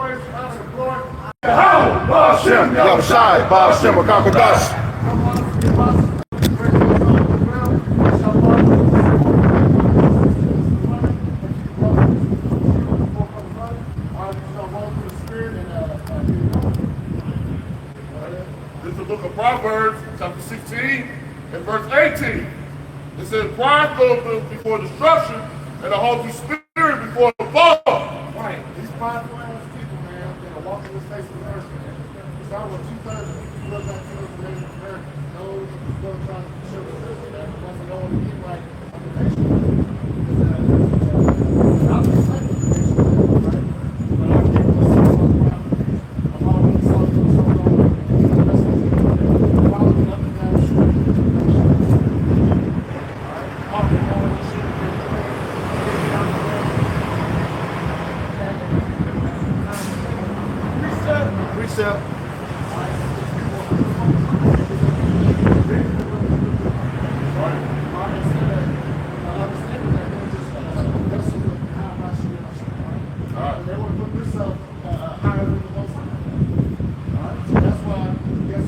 praise, honor, and glory. Hashem, Yahushai, Hashem, Akakodash. This is the book of Proverbs, chapter 16, and verse 18. It says, pride goes before destruction, and a haughty spirit before the fall. Right. These prideful ass people, man, that are walking this face of the earth, man. It's not what 2/3 of people look like to us in America. No, still trying to show the system that wants to go and eat like a nation. Not the same nation, right? But our people are so proud. I'm always so wrong. Following up and down the street. Precept. They want to put themselves higher than the most. So that's why, yes,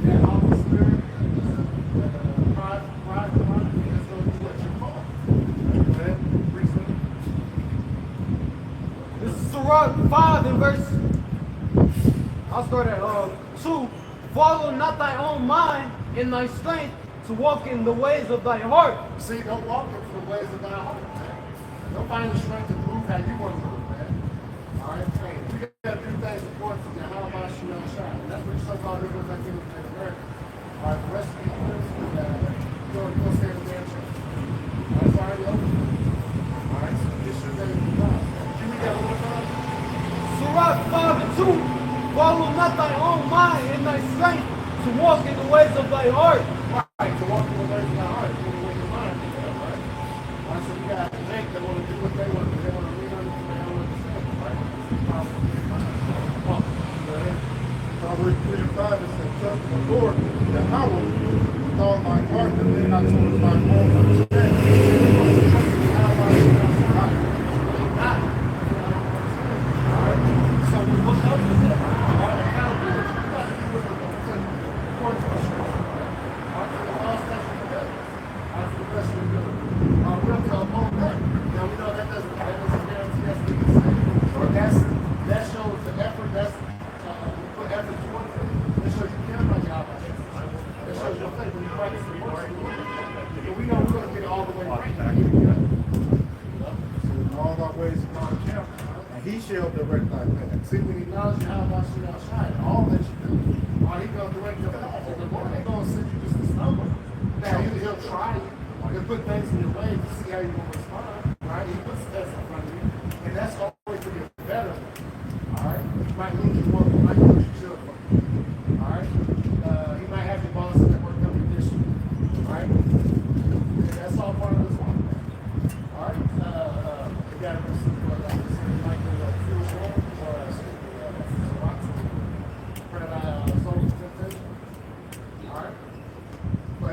that awful spirit, pride, that's going to do what you call. This is Surah 5 and verse. I'll start at 2. Follow not thy own mind in thy strength to walk in the ways of thy heart. See, don't walk into the ways of thy heart, man. Don't find the strength to move how you want to move, man. All right? Hey, you got to do things according to how about you don't shine. That's what you're so-called living like in America. All right, the rest of the universe, go stay in the damn church. All right, it's already over. All right, so this should be God. Can you read that one more time? Surah 5 and 2. Follow not thy own mind in thy strength to walk in the ways of thy heart. Right, to walk in the ways of thy heart, in the ways of mind, right? All right, so you got to make that want to do what they want to do. They want to read on it, they don't understand, right? Proverbs 3 and 5, it says, trust in the Lord, Yahweh, with all my heart, and lean not towards my own understanding. So we look up to that. Our accountability, you got to do what we're going to do. According to the scripture. Our laws, statutes, and judgments. Our for the best we do. We're to uphold that. Now we know that doesn't guarantee us to be saved. But that shows the effort. You put effort towards it. That shows you care about your opportunity. That shows your faith when you practice the word. But we know we're going to get it all the way right. In all our ways upon him, and he shall direct thy path. See, when you acknowledge how about you don't shine, all that you do, he going to direct your path. And the Lord ain't going to send you just to stumble. Now, he'll try you. He'll put things in your way to see how you're going to respond. Right? He puts tests in front of you. And that's always to get better. All right? He might lose you one, might lose you two. All right? He might have your boss at work come condition. All right? And that's all part of his work. All right? You got to receive what that is. Like the Jewish woman or social temptation. All right?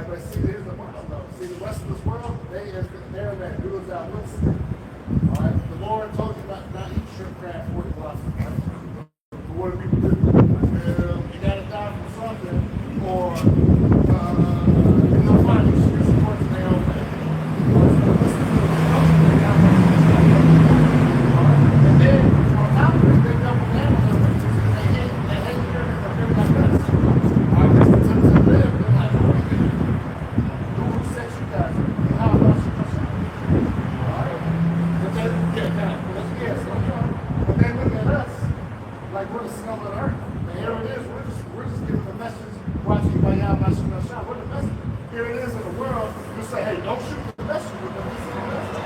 But see, here's the problem though. See, the rest of this world, they're in that do as thou wilt. All right? The Lord told you not eat shrimp, crab, 40 blossoms. Right? So what do people do? Well, you got to die from something, or you're going to find excuses for their own way. And then, on top of it, they double down on their riches. They hate everything like us. All right? Just in terms of them, they're like, who set you guys up? How about you? All right? But then, but they look at us like we're the scum of the earth. And here it is. We're just giving the message, watching by y'all, by shooting our shot. We're the message. Here it is in the world. You say, hey, don't shoot the messenger, but this is the message.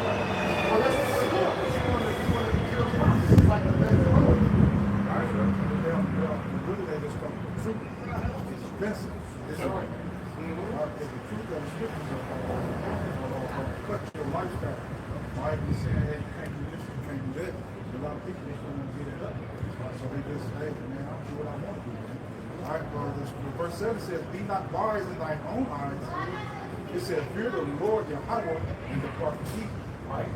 Well, that's what we're doing. You want to kill the prophets. It's like the best of all. All right? Really, they just come from the truth. It's offensive. It's right. If the truth of the scriptures cut your lifestyle, why be saying, hey, you can't do this, you can't do that? A lot of people just don't want to get it up. So they just say, hey, man, I'll do what I want to do. All right, well, verse 7 says, be not wise in thine own eyes. It says, fear the Lord Yahweh and depart from evil. Right?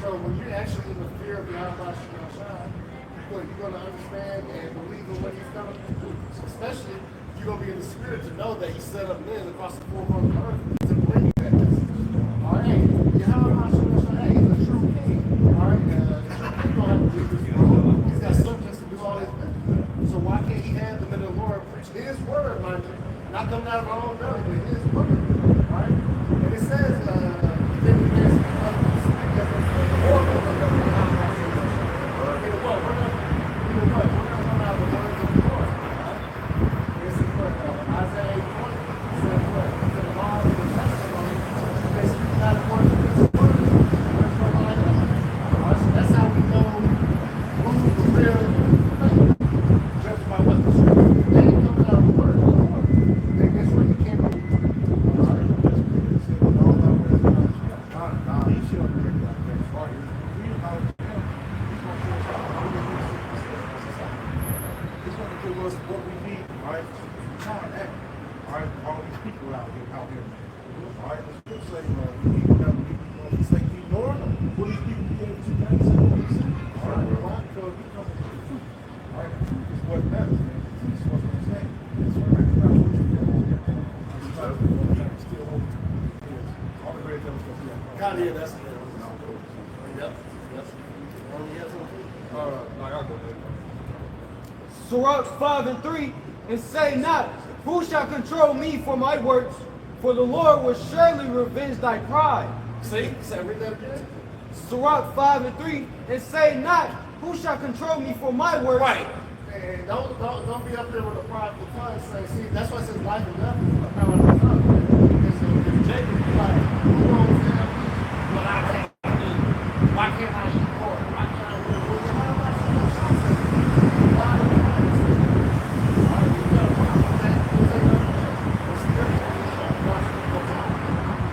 So when you're actually in the fear of the Almighty Shine, you what you're going to understand and believe in what he's going to do. Especially, you're going to be in the spirit to know that he set up men across the four corners of the earth to bring you that message. All right, Yahweh hey, he's a true king. All right, the true king don't have to do this world. He's got subjects to do all his business. So why can't he have the men of the Lord preach his word, mind you? Not coming out of our own belly, but his word. All right, and it says, what we need, right? All right, all these people out here. All right, let's just say, we need to have people, it's like we ignore them. What these people get into things and what they say. All right, why? Because we come with the truth. All right, the truth is what matters, man. This is what I'm saying. It's what matters. Not what you get. It's not what you still hold. All the great things that we have. God, yeah, that's it. Yep. I'll go ahead. Sirach 5 and 3, and say not, who shall control me for my works? For the Lord will surely revenge thy pride. See, read that again. Sirach 5 and 3, and say not, who shall control me for my works? Right. And don't be up there with a prideful tongue saying, see, that's why it says life and death is in the power of the tongue. Because if Jacob be like, who knows him? What I can't do. Why can't I eat pork? Why can't I do it? Why am I so sensitive? Why do I understand? Why do you know that?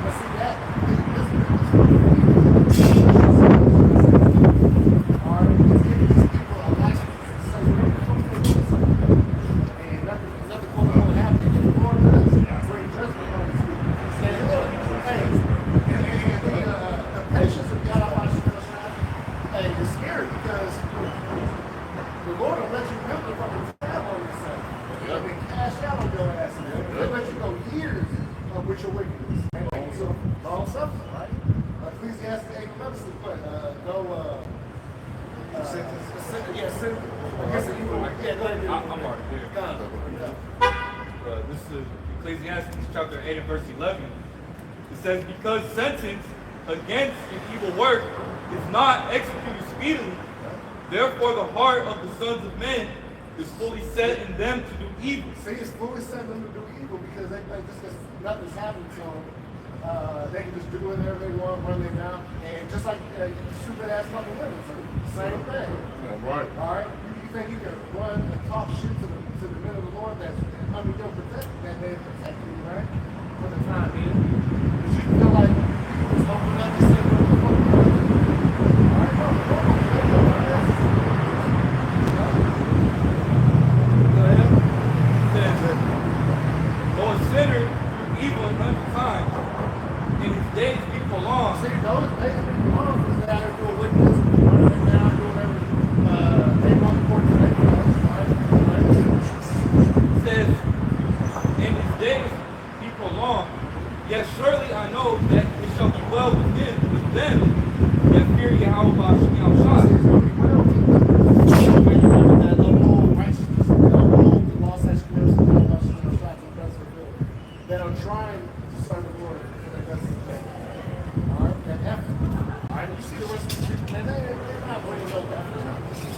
But see that, this all right, it's giving these people a license to say and nothing will happen. The Lord does bring judgment on these people. Say, look, hey, the patience of God, hey, it's scary because the Lord will let you build the fucking tab on yourself. They'll be cashed out on your ass. They'll let you go years with your wickedness. And so, long suffering, right? Ecclesiastes 8:11, but I'm already there. This is Ecclesiastes chapter 8 and verse 11. It says, because sentence against an evil work is not executed speedily, therefore the heart of the sons of men is fully set in them to do evil. See, it's fully set them to do evil because they think just because nothing's happening to them, they can just do whatever they want, run their mouth, and just like stupid ass fucking women, same thing. Right. All right, you think you can run and talk shit to the men of the Lord that's under your protection, that they protect you, right? For the time being, but you feel like people just open up and say, "What the fuck?" All right, no, Go ahead. It says, though a sinner do evil 100 times, in his days be prolonged. see, those basically belong because they're out there doing wickedness, running down, doing whatever they want to report to their class, right? It says, in his days be prolonged. Yet surely I know that it shall be well with them that fear Yahweh Shai. That are trying to serve the Lord in their best way. All right, that effort. All right, you see the rest of the people, and they're not bringing no effort.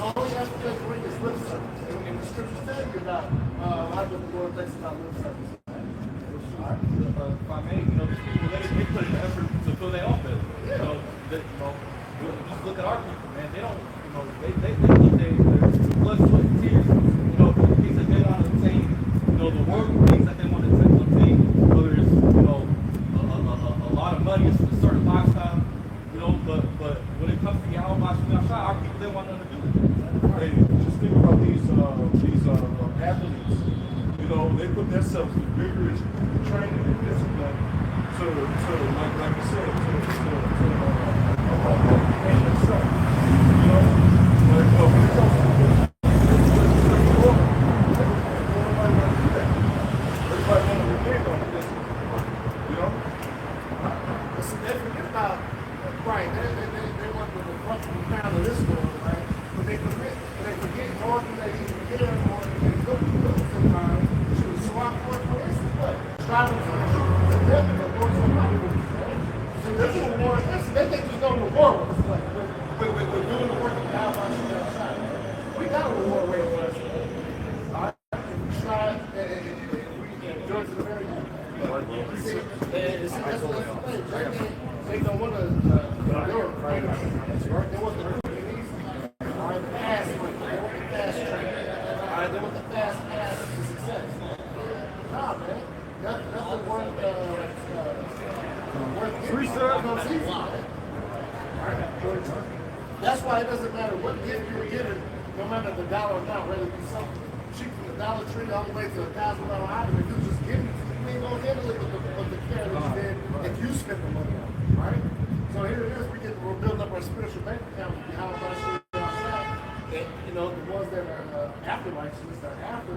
All you have to do is bring is lip service. And the scripture tells you about a lot of what the Lord thinks about lip service. All right. If I may, these people, they put in the effort to fill their own belly. Just look at our people, man. They don't, they put their blood, sweat, and tears, things that they want to obtain, the worldly things that they want to obtain, whether it's, a lot of money, it's a certain lifestyle, but when it comes to Yahweh Shai, our people, they want nothing to do with it. Hey, just think about these athletes. They put themselves in vigorous training and discipline to like you said, to and themselves. When it comes to forget more than they even care, more than they look sometimes. So I point for this is what? Striving for the truth to them and the Lord somebody will be saved. So this is a war. They think there's no reward with this. Like, we're doing the work of God by shooting outside. We got a reward waiting for us. All right? We strive and we endure to the very end. See, that's what the thing. They don't want to endure, right? They want the root and easy. All right, fast one. They want the fast track. All right, they want the fast path to success. Nah, man. Nothing worth Research. That's why it doesn't matter what gift you're given, no matter the dollar amount, whether it be something cheap from the Dollar Tree all the way to $1,000 item, if you just give it, you ain't gonna handle it with the care that you did if you spend the money on it, right? So here it is, we're building up our spiritual bank account behind our shit outside. And, you know, the ones that are after righteousness, that are after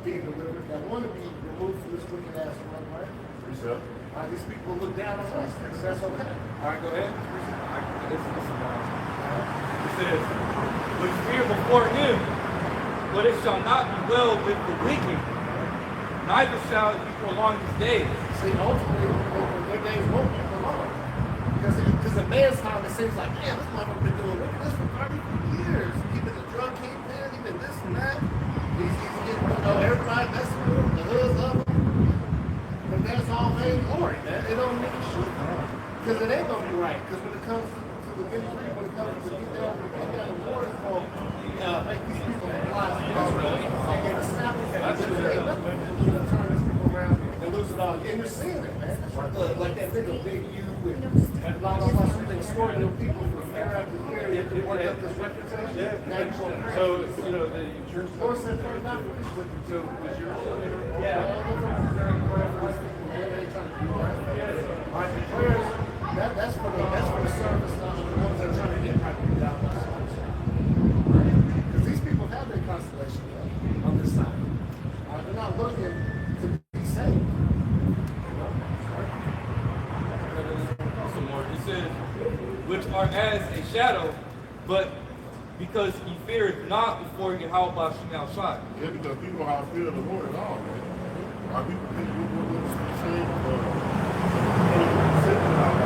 being delivered, that want to be removed from this wicked ass world, right? These people look down on us. That's okay. All right, go ahead. It says, "With fear before him, but it shall not be well with the wicked, neither shall he prolong his days." See, ultimately, their days won't be prolonged. Because in man's time, it seems like, man, this motherfucker been doing this for 30 years. He been a drug kingpin, he been this and that. He's getting, everybody messing with him, the hood's up. But that's all vain glory, man. It don't mean shit. Because it ain't gonna be right. Because when it comes to the victory, when it comes to get down the war, it's gonna make these people lives miserable. And get a snap of that. Ain't nothing to turn these people around and lose it all. And you're seeing it, man. Like that nigga Big U and blah blah blah. They're extorting them people for year after year. They have to work up this reputation. Now you're going to So, you know, the church. Of course, that's very not So, was yours? That's for the service of the ones that are trying to get right without us. Because these people have their constellation on this side. They're not looking to be saved. Some more. It says, "Which are as a shadow, but because he feareth not before he how about you now shot." Yeah, because people know how to feel the Lord at all, man. Our people think we're saved, sitting out.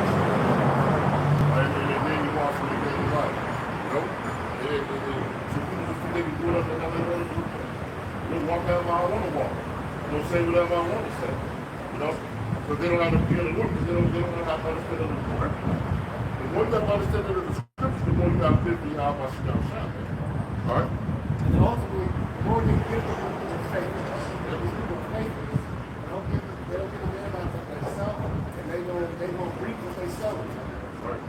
And then you walk from the daily life. You know? So people just think they can do whatever they want to do. They'll walk out how I want to walk. They'll say whatever I want to say. You know? Because they don't have to feel the Lord, because they don't know how to understand the Lord. The more you have to understand the scripture, the more you have to feel how about you down shot, man. All right? And ultimately, the more you give them the faith, these people faithless. They don't give a damn about what they sell, and they don't reap what they sow. Right.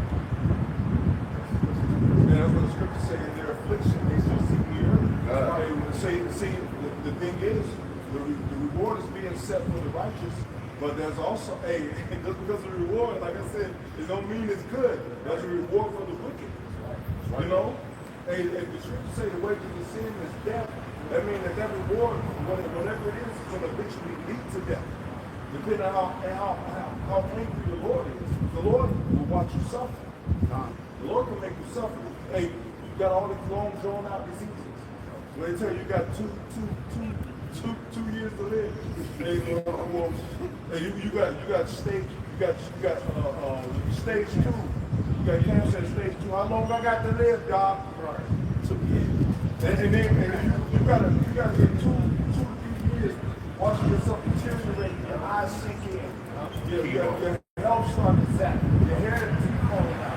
And that's what the scripture says, in their affliction, they shall see me early. That's why it would say, the thing is, the reward is being set for the righteous, but there's also, just because the reward, like I said, it don't mean it's good. There's a reward for the wicked. You know? If the scripture say the wages of sin is death, that means that reward, whatever it is going to eventually lead to death. Depending on how angry the Lord is. The Lord will watch you suffer. The Lord can make you suffer. Hey, you got all these long drawn out diseases. When they tell you got two years to live, you got stage 2. You got cancer at stage 2. How long I got to live, Doc? Right. 2 years. And then you gotta get 2 to 3 years watching yourself deteriorate, your eyes sink in, your health start to zap, your hair and teeth falling out.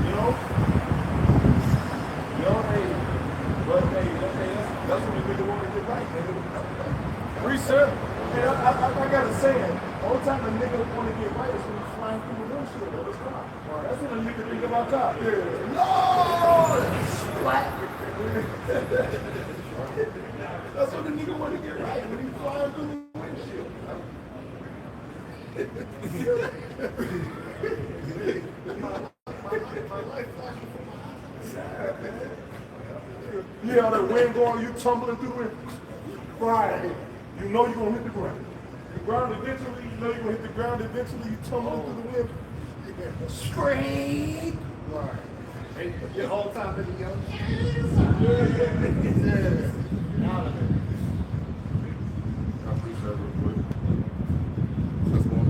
You know? That's when you really want to get right. Research. Hey, I gotta say it. All the time a nigga want to get right is when he's flying through the windshield of his car. That's when a nigga think about God. Lord! Splat! That's when the nigga want to get right, when he's flying through the windshield. Yeah, that wind going, you tumbling through it. Right. You know you're going to hit the ground. The ground eventually, you know you're going to hit the ground eventually, you tumble through the wind. Straight. Right. Hey, the whole time they be yelling. Yeah. Out of it. I'll preach that real quick. That's one.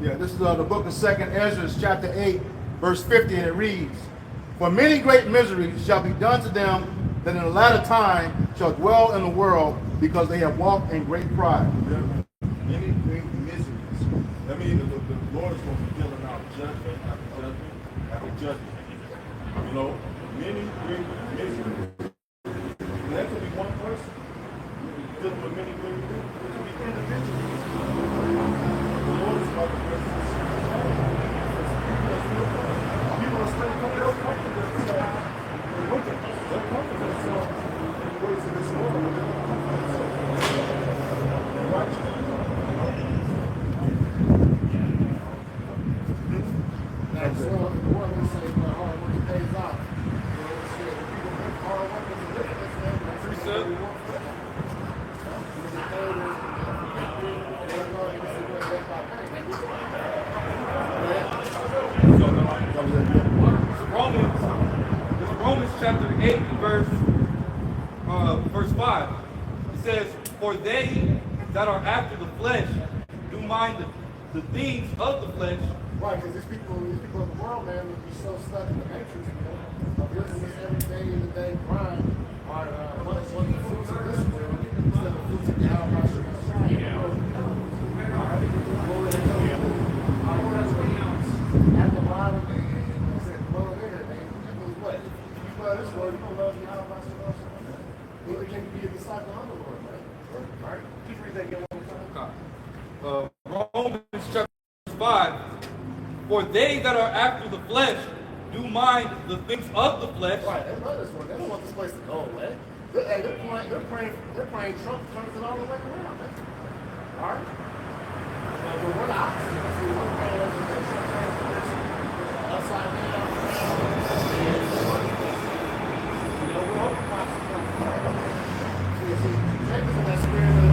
Yeah, this is the book of 2nd Ezra, chapter 8, verse 50, and it reads, "For many great miseries shall be done to them that in the latter time shall dwell in the world, because they have walked in great pride." Many great miseries. That means the Lord is going to be dealing out judgment after judgment after judgment. You know, many great miseries. And that could be one person dealing with many great miseries. It could be individuals. The Lord is about to bless us. People are still coming. They'll comfort themselves. They'll comfort themselves in the ways of this world. That's the one we say hard work pays off. You know, we say the people make hard work is a difference, man. That's what we want for them. Romans chapter 8 verse 5. It says, "For they that are after the flesh do mind the things of the flesh." Right, because these people in the world, man, would be so stuck in the matrix, man, of living this everyday grind, are what the fruits of this world instead of the fruits of the outside. At the bottom, they said, well, there, they what? If you love this world, you don't love the outside. Neither can you be a disciple of the Lord, man. Right? Keep reading that again one more time. Romans chapter 5. "For they that are after the flesh do mind the things of the flesh." Right, they love this one. They don't want this place to go away. They're playing Trump, turns it all the way around, man. All right? But we're the opposite. See, we're playing upside down. You know, we're open consequences. See, James in that spirit of,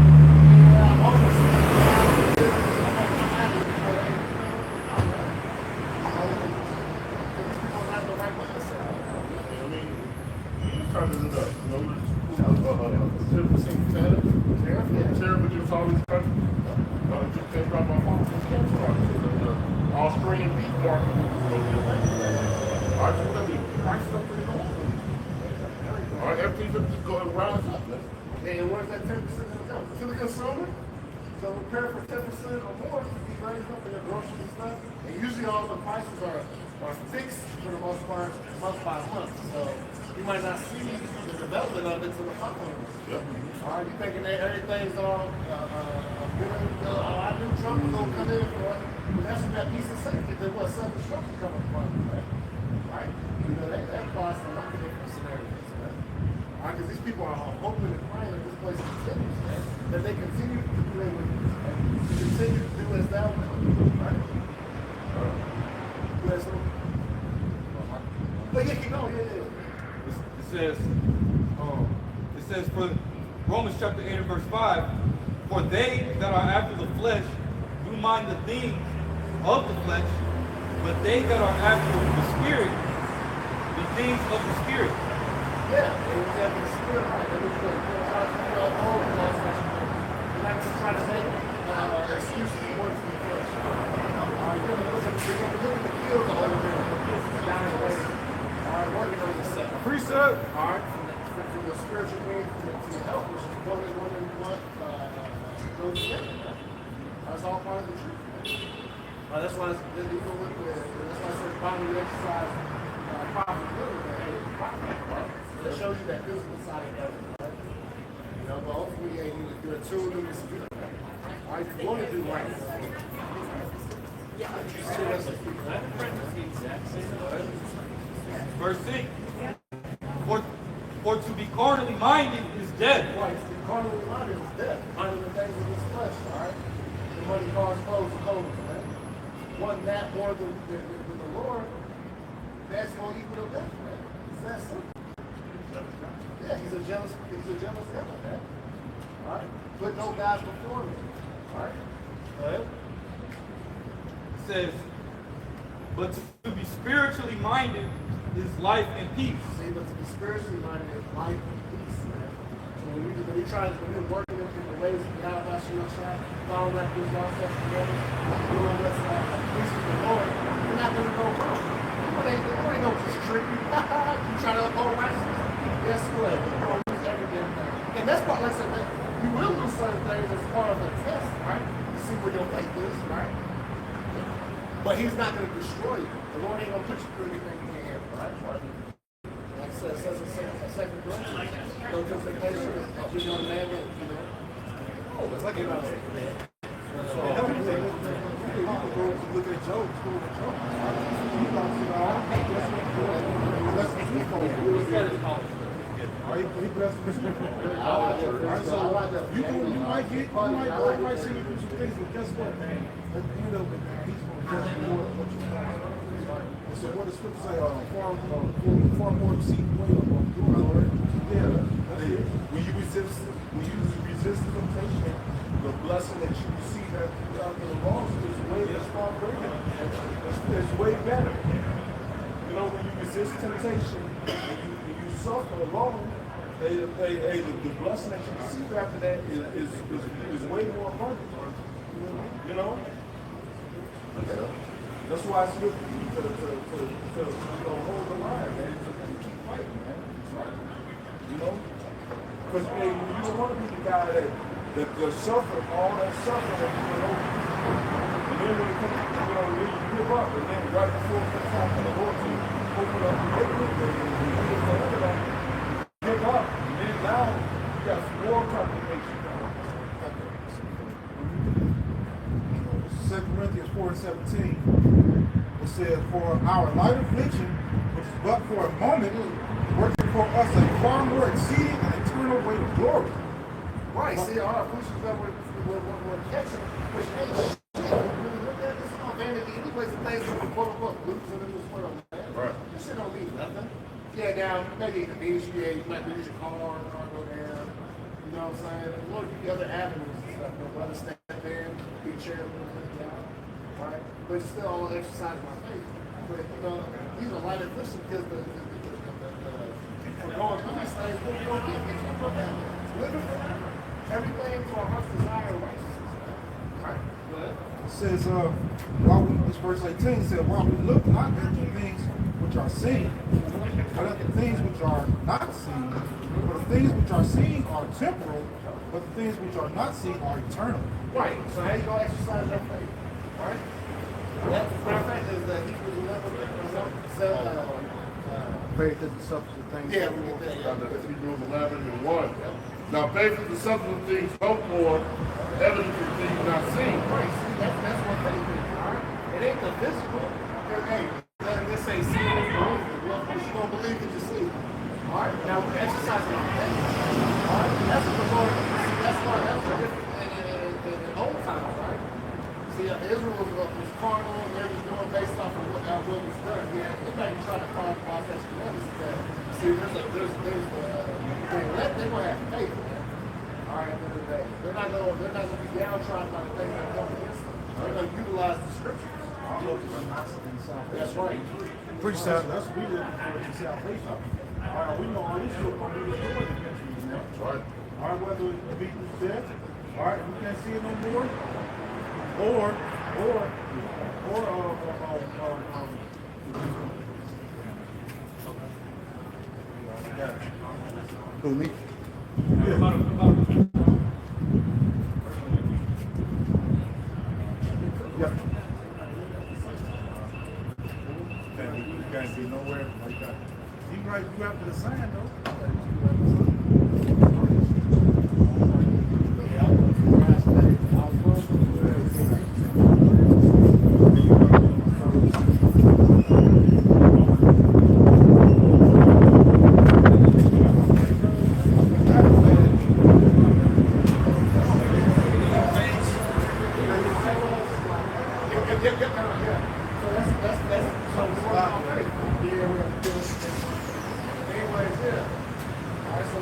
Australian beef market. All right, everything's just going around. and where's that 10% going to go? To the consumer? So prepare for 10% or more to be raised up in your groceries and stuff. And usually all the prices are fixed for the most part, month by month. So you might not see the development of it to the following. Yep. All right, you thinking that everything's all good? I knew Trump was going to come in for it. But that's what that piece of safety that was self-destruction coming from, right? Right? You know, that caused a lot of different scenarios, right? All right, because these people are hoping and praying that this place continues, man. That they continue to do it and continue to do as thou wilt, right? Yes, sir. But yeah, keep going, yeah. It says for Romans chapter 8 and verse 5, "For they that are after the flesh do mind the things of the flesh, but they that are after the spirit, the things of the spirit." Yeah, it was after the spirit, right? It was good. You're not just trying to make excuses for words in the flesh. You're going to look at the field the whole day. Down in the way. All right, working on yourself. Precept. All right, from the spiritual being to the health, which is one and one goes together. That's all part of the truth. That's why that's why I said finally exercise profitability. That shows you that physical side of everything, right? You know, but hopefully you're attuned to this good. All right, you want to do right. Verse 6. For to be carnally minded is death. Right, to be carnally minded is death. Minding the things of this flesh, all right? The money cars clothes, right? One that more than the Lord, that's going to equal to death, man. It's that simple. Yeah, he's a jealous devil, man. All right? Put no gods before me. All right? It says, But to be spiritually minded is life and peace. See, but to be spiritually minded is life and peace, man. So when you're working in the ways of God, about you, following after His law, statutes, and commandments, doing what's pleasing the Lord, you're not going to go wrong. It ain't no trick you. You try to uphold righteousness. Guess what? You're going to lose every damn thing. And that's part, like I said, you will lose certain things as part of the test, right? To see where your faith is, right? But He's not going to destroy you. The Lord ain't going to put you through anything you can't handle, right? Like I said, it says in 2 Corinthians, no temptation of your young man, you know. Oh, it's like you're not saying that. So, you can go look at Job, school with Job. He talks about that's what he's called. He blessed me. So you might see you do some things, but guess what? At the end of it, he's going to bless you more than what you want. So what the scripture say? Far more exceeding weight on your Lord. Yeah. When you resist temptation, the blessing that you receive after the loss is way far greater. It's way better. You know, when you resist temptation, when you suffer alone, the blessing that you receive after that is way more abundant. You know? That's why it's good to hold the line, man. To keep fighting, man. You know? Because you don't want to be the guy that suffered all that suffering, you know. And then when it comes, when you give up, and then right before it's time for the Lord to open up the gate, give up, and then now you got some more condemnation. 2 Corinthians 4:17, it says, "For our light affliction, which is but for a moment, working for us a far more exceeding and eternal weight of glory." Right, see, our afflictions that we're catching, which ain't really look at this on vanity. Anyways, the things that we're quote unquote losing in this world, man. Right. This shit don't mean nothing. Yeah, now, maybe the you might lose your car go down. You know what I'm saying? And look, the other avenues and stuff. You know, brother, stand there, be charitable, right? But it's still all exercise my faith. But, you know, these are light afflictions because we're going through these things, what we don't get, we can't go down. Living forever. Everything to our heart's desire and righteousness. Right? It says, this verse 18 said, "While we look not at the things which are seen, but at the things which are not seen. For the things which are seen are temporal, but the things which are not seen are eternal." Right. So how you going to exercise that faith? Right? That, matter of fact, is that Hebrews 11 Faith is the substance of things. Yeah, we get that. That's Hebrews 11:1. Now faith is the substance of things hoped for, evidence of things not seen. Right. See, that's what faith is. All right? It ain't the physical. Hey, let this say see it and believe it. Well, you're going to believe that you see it. All right? Now, we're exercising our faith. All right? That's what the Lord, see, that's the difference in old times, right? See, Israel was carnal and they was doing based off of what our will was done. Yeah, they're not even trying to follow the process of that. See, they're going to have faith. All right, at the end of the day. They're not going to be downtrodden by the things that come against them. They're going to utilize the scriptures. That's right. Preach that. That's what we looking for, is salvation. All right, we know all these people going to be destroyed eventually. That's right. All right, whether it be through death, all right, we can't see it no more, or Who, me? Yeah. You can't be nowhere like that. You right, you have to the sign though. So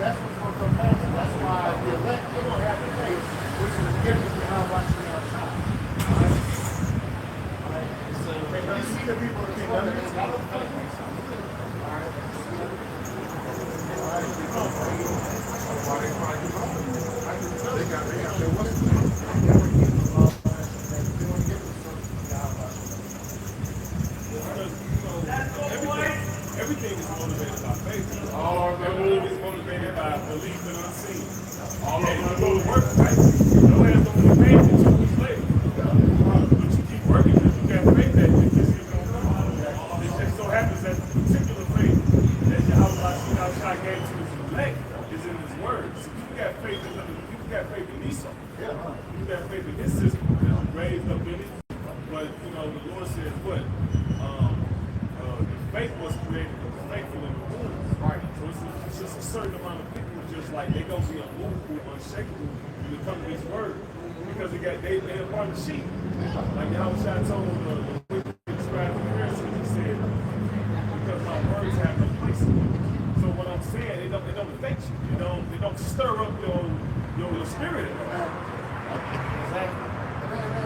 everything is motivated by faith. All That the move is motivated by belief and unseen. All of you go to work, right? No ass don't get paid for 2 weeks later. But you keep working because you got faith that this is going to come. It just so happens that the particular faith that Yahweh gave to his elect is in his word. So you got faith in Esau. You got faith in his system that you raised up in it. But you know, the Lord says what? The faith was created to be faithful in the womb. Right. So it's just a certain amount of people just like they gonna be unmovable, unshakable when it comes to his word. Because they're part of the sheep. Like Yahweh told the wicked scribes and Pharisees, he said, because my words have no place in you. So what I'm saying, it don't affect you. They don't stir up your spirit at all. Exactly.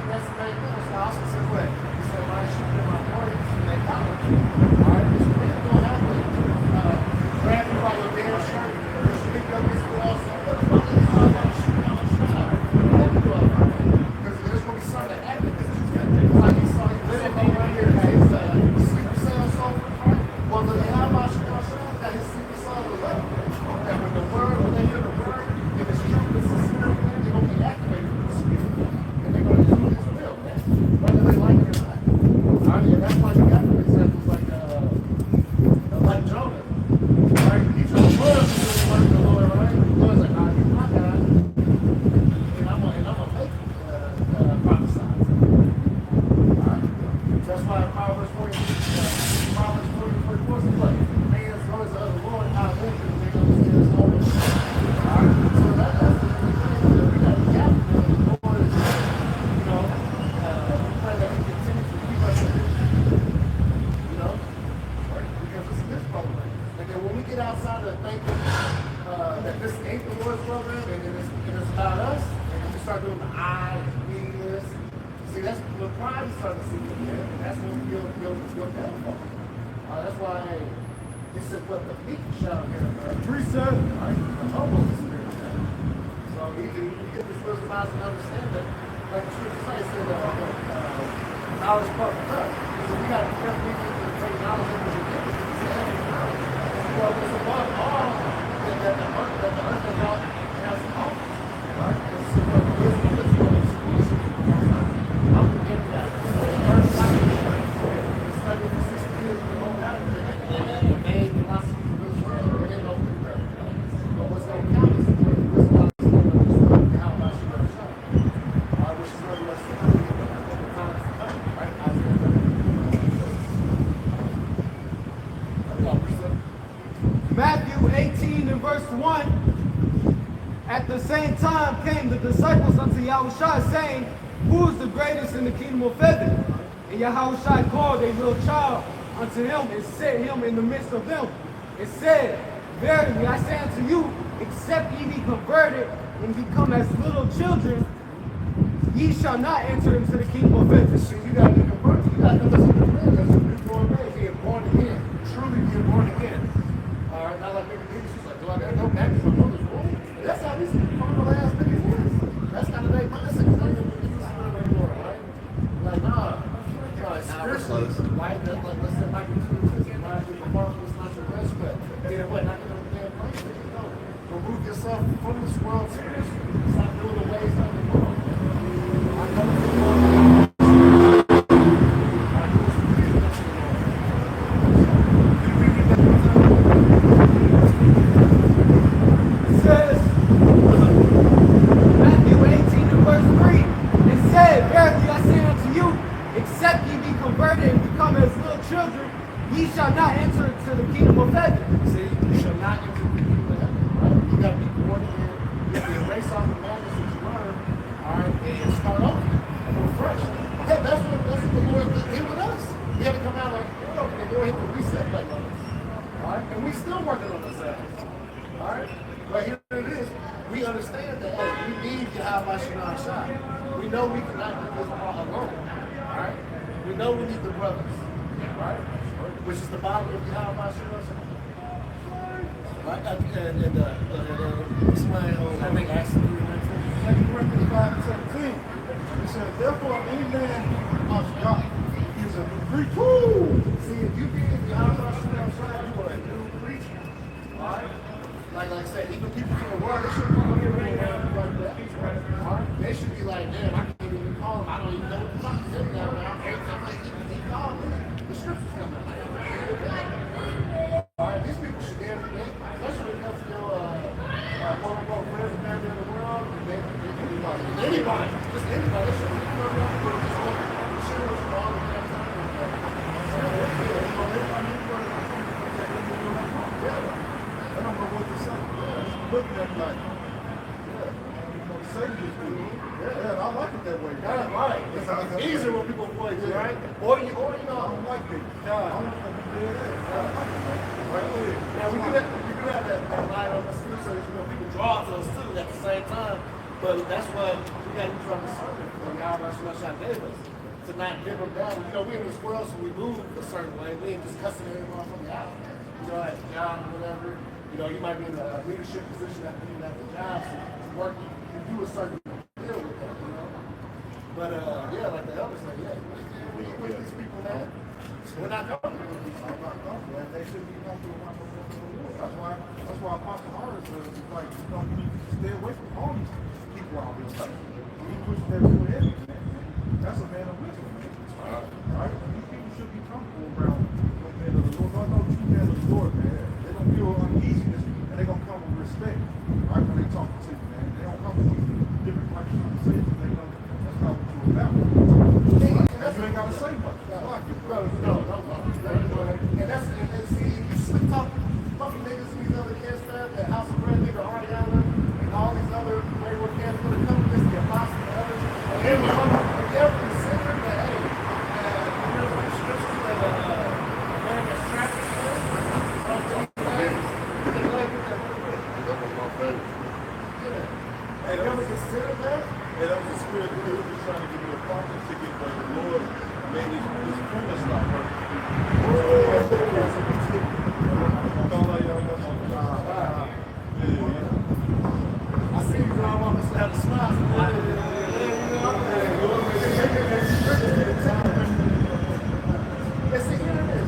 That's the main thing. So I also said, what? He said, my sheep and my words, and they follow you. All right? This man don't have to grab you by your damn shirt, push you pick up his cross, and what the fuck is this? I'm going to shoot you on the shot. Because there's going to be something that happens. Like he saw, he living over here, his sleeper cell soul. Well, the Yahweh got his sleeper cell to love. And when they hear the word, if it's true, it's a spirit, they're going to be activated with the spirit. And they're going to do his will, man. Whether they like it or not. I mean, that's why you got examples like Jonah. Right? He told the Lord to work the Lord, right? The Lord's like, nah, you're my God. And I'm going to make prophesy. Alright? That's why Proverbs 40, Proverbs 44 says, what? Man's goes to the Lord, how they can make understand his own. Alright? So that's the thing. We got to gap there. The Lord is, pray that he continues to keep us in it. Because this is his program. And then when we get outside of thinking that this ain't the Lord's program and it's about us, and then we start doing the I and we this, see, that's when pride is starting to see you, man. And that's when you'll downfall. That's why, hey, he said, what the meek shall get precept, right? The humble spirit. So you get this wisdom eyes and understand that, like the scripture says, knowledge puffed up. So we got to be careful to take knowledge into the gift. Well, it's above all that the earth and God has all. Right? And so wisdom is what is exclusive. I'm getting that. First time we studied for 60 years, we don't have it. The main philosophy of this world, it ain't no good. But what's going to count is the wisdom of the Lord and how much you understand. Which is really what's the time to come. Right? Matthew 18 and verse 1. At the same time came the disciples unto Yahushua, saying, who is the greatest in the kingdom of heaven? And Yahushua called a little child unto him and set him in the midst of them, and said, verily I say unto you, except ye be converted and become as little children, ye shall not enter into the kingdom of heaven. See, you got to be converted. You got to listen to the man. That's what you're born again. Being born again. Truly being born again. All right, not like maybe she's like, do I got to go back to my mother's womb? That's how these carnal ass niggas is. That's kind of their mindset. Because they don't even use the spirit anymore, right? Like, nah. Spiritually, right? Like, let's say Michael Tuesday, reminds you of marvelous not your rest, but then what? Not going to damn place. No. Remove yourself from this world spiritually. Stop doing the ways of the world. I know the world. Ye shall not enter into the kingdom of heaven. See, you shall not enter the kingdom of heaven. Right? You got to be born again. You have to erase all the madness that you learned. All right, and start over and go fresh. Yeah, that's what the Lord did with us. We had to come out like, the Lord hit the reset button on us. All right, and we still working on ourselves. All right, but here it is. We understand that hey, we need Yahweh Shalom Shah. We know we cannot do this alone. All right, we know we need the brothers. Right? Which is the body of Yahweh Shah. Right? And explain, I think Acts 3 and 2 Corinthians 5:17. It says, therefore, any man of God is a free tool. see, if you be Yahweh Shah, you anybody, they should be just all the damn time. I don't know what to say. Looking at me like, say this to me. Yeah, I like it that way. That's right. It's easier when people play, right? Or you I know. don't like it. I don't want to be there. I don't like it, man. Right there. Now we do have that line on the street, so people draw to us too at the same time. But that's what we got to try to serve for God, shot gave us to not give them down. You know, we in this world, so we move a certain way. We ain't just cussing everyone from the out. You know, at the job or whatever. You know, you might be in a leadership position at the job, so you work, you do a certain deal with that. You know. But yeah, like the elders say, yeah, we with these people, man. We're not comfortable with these people. I'm not comfortable, and they shouldn't be comfortable around the Lord. That's why Apostle Harris says, like, you need to stay away from all these people out here. He pushes that real heavy, man. That's a man of wisdom, man. Right? These people should be comfortable around the men of the Lord. No, no, true men of the Lord, man. They don't feel uneasiness, and they gonna come with respect, right? When they talk to you, man. They don't come with different conversations. They know that's not what you're about. And you ain't gotta say much. And that's and see, you slick talk fucking niggas in these other camps, man, that House of Bread nigga, Ariana, and all these other wayward camps, when it comes to this, the apostle, and others, and every sinner that, hey, you know, the scriptures that man that's trapped in sin, Hey, that was a sinner, man. And that was a spirit that was just trying to give me a partner to get where the Lord made this premise stop working. I see you draw on us to have a smile. Let's see, here it is.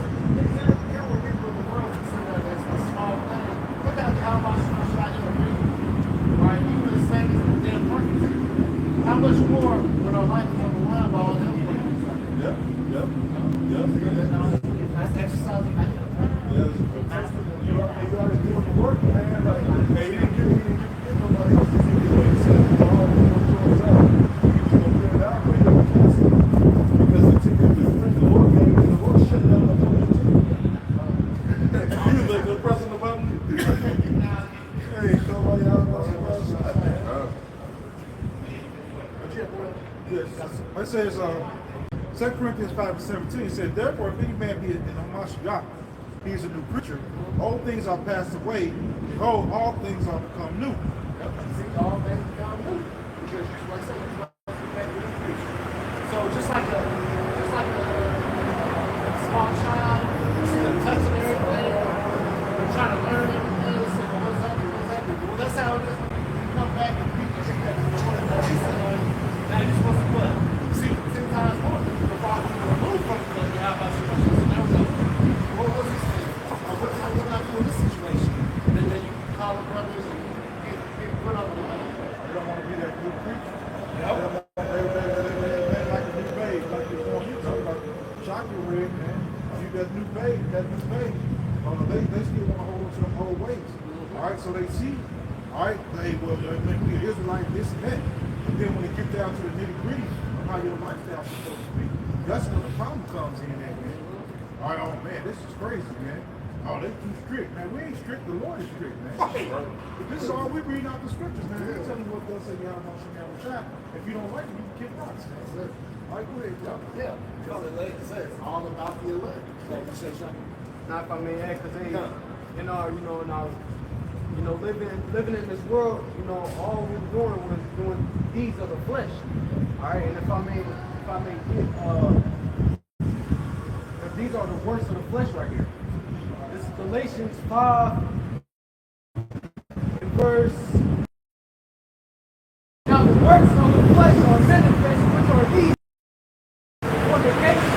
Here where people in the world consider that as a small thing. Look at how much shot in the ring. Right? Even the same as the damn parking. How much more when our life is on the line by all them things? That's exercising. You already doing the work, man. Like, hey, he didn't give nobody else. He did what he said. You just gonna put it out there. Because the ticket is the Lord gave me the Lord shut down the whole ticket. You like the pressing the button? Hey, somebody out there. It says, 2 Corinthians 5:17, it said, therefore, if any man be in Hamashiach, he is a new creature. All things are passed away. Behold, all things are become new. See, all things become new. Because like I said, so just like a small child, you see them touching everything, they're trying to learn everything, they say, well, what's happening? Well, that's how it is. You come back and beat the shit that you want to do. Now you're supposed to what? See 10 times more. The father will remove from the how about you? What was this thing? What do I do in this situation? And then you call the brothers and get put on the line. They don't want to be that new creature. Yep. They like a new babe, like you're going to talk about chocolate red, man. You that new babe. They still want to hold on to them old ways. All right, so they see, all right, they be an Israelite, this and that. But then when they get down to the nitty gritty of how your lifestyle is supposed to be, that's when the problem comes in there, man. All right, oh man, this is crazy, man. Oh, they too strict, man. We ain't strict. The Lord is strict, man. This is all we reading out the scriptures, man. We're telling you what they'll say. If you don't like it, you can kick rocks, man. All right, go ahead, y'all. Yeah, because it says all about the elect. So you say something. Now, if I may add, because in our, in our, living in this world, all we were doing was doing deeds of the flesh. All right, and if I may get, these are the works of the flesh right here. This is Galatians 5, verse. Now the works of the flesh are manifest, which are these: fornication,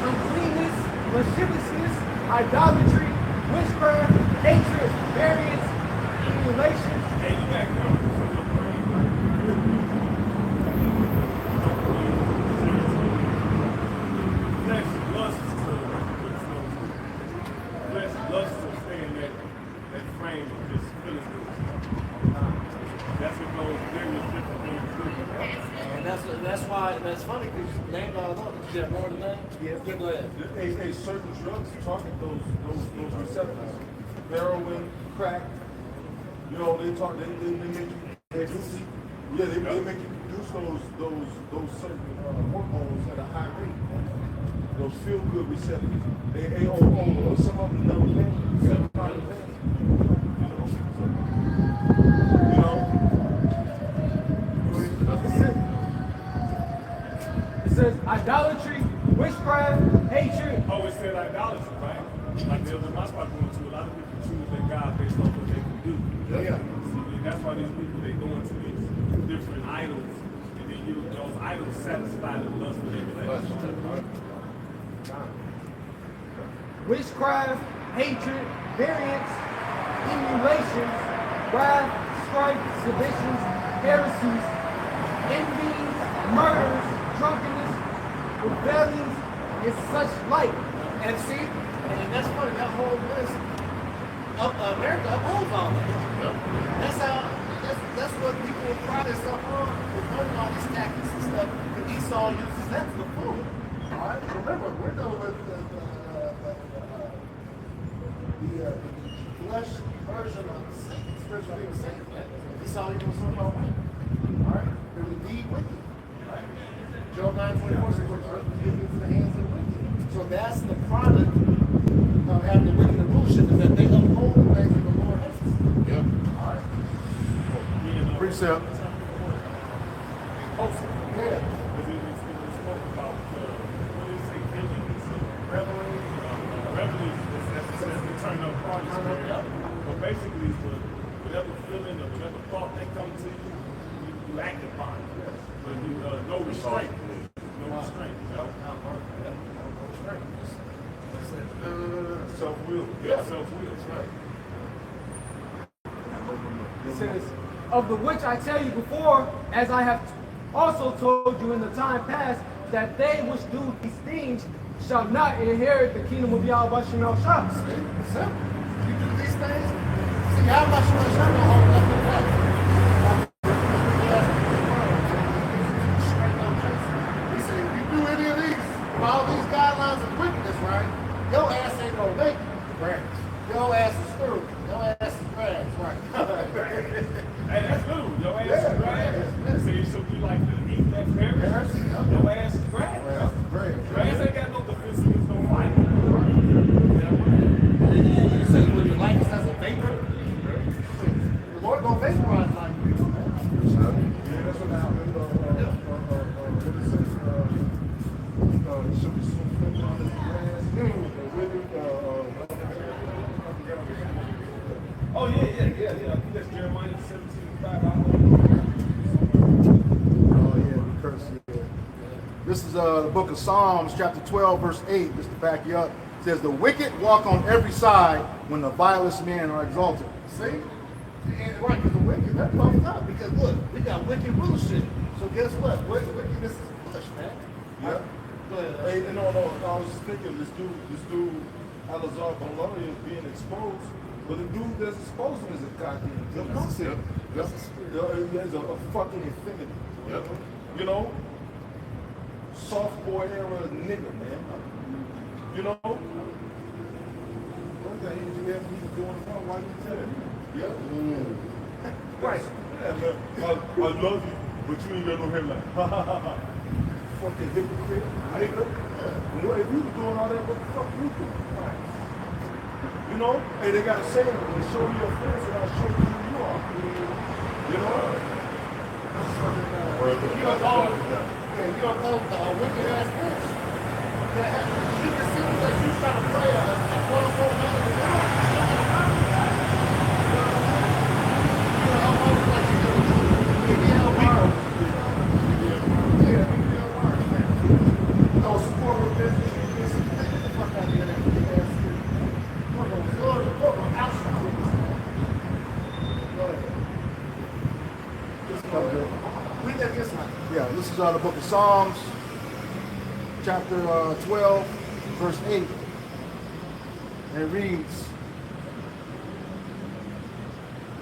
uncleanness, lasciviousness, idolatry, witchcraft, hatred, variance, emulation. Hey, you back now. Flesh lusts to stay in that frame of just feeling good. said more than that? Yes. Yeah, go ahead. A certain drugs target those receptors. Heroin, crack. You know, they make you produce. Yeah, they make you produce those certain hormones at a high rate. Those feel good receptors. Some of them never pain. Some probably pain. You know. It says idolatry, witchcraft, hatred. Oh, it said idolatry, right? Like the other my spot going to, a lot of people choose their God based on what they can do. Yeah. See, and that's why these people, they go into these different idols, and then those idols satisfy the lust of their flesh. Witchcraft, hatred, variance, emulations, wrath, strife, seditions, heresies, envyings, murders, drunkenness, rebellions, and such like. And see, and that's funny, that whole list of America upholds all that. That's what people pride themselves on, is learning all these tactics and stuff, but Esau uses that to the full. All right, remember, we're dealing with the flesh version of Satan, spiritual being of Satan. Esau even was about right. All right, they're indeed wicked. Right? Job 9:24 says, "What earth is given into the hands of the wicked." So that's the product of having the wicked and bullshit, is that they uphold the things that the Lord hates. Yeah. All right. Precept. Yeah. But basically, whatever feeling or whatever thought that comes to you, you act upon it. But you, no restraint. No restraint. Self-will. Yeah, self-will. That's right. It says, of the which I tell you before, as I have also told you in the time past, that they which do these things shall not inherit the kingdom of Yahweh Shemel Shah. Simple. You do these things, see how much more you're gonna hold up the life. He said, if you do any of these, follow these guidelines of wickedness, right? Your ass ain't gonna make it. Right. Your ass is through. Your ass is grass, right? Hey, that's good. Your ass is grass. See, so you like to eat that grass? Your ass is grass. Grass ain't got no defense against no fight. You say, would you like us as a vapor? The Lord gonna vaporize like you. Yeah, that's what happened. What it says, it should be some thing on this grass. Oh, yeah. I think that's Jeremiah 17:5. Oh, yeah, the curse, yeah. This is the book of Psalms, chapter 12, verse 8, just to back you up. It says, the wicked walk on every side when the vilest men are exalted. See? And right, because the wicked, they're puffed up. Because look, we got wicked bullshit. So guess what? Wickedness is push, man. Yeah. Go ahead. Hey, no, I was just thinking this dude, Alazar Balari is being exposed, but the dude that's exposed him is a goddamn concept. There's a fucking infinity. Yep. You know? Soft boy era nigga, man. You know? What the hell did you have me doing wrong? Why did you tell him? Yeah. Right. Yeah, I love you, but you ain't got no hairline. Fucking hypocrite, nigga. If you was doing all that, what the fuck you doing? You know? Hey, they got a saying, when show me your friends and I'll show you who you are. You know? You don't know the wicked ass bitch. You can see that you trying to play a quote-unquote another guy. Yeah, this is the book of Psalms, chapter 12, verse 8. And it reads,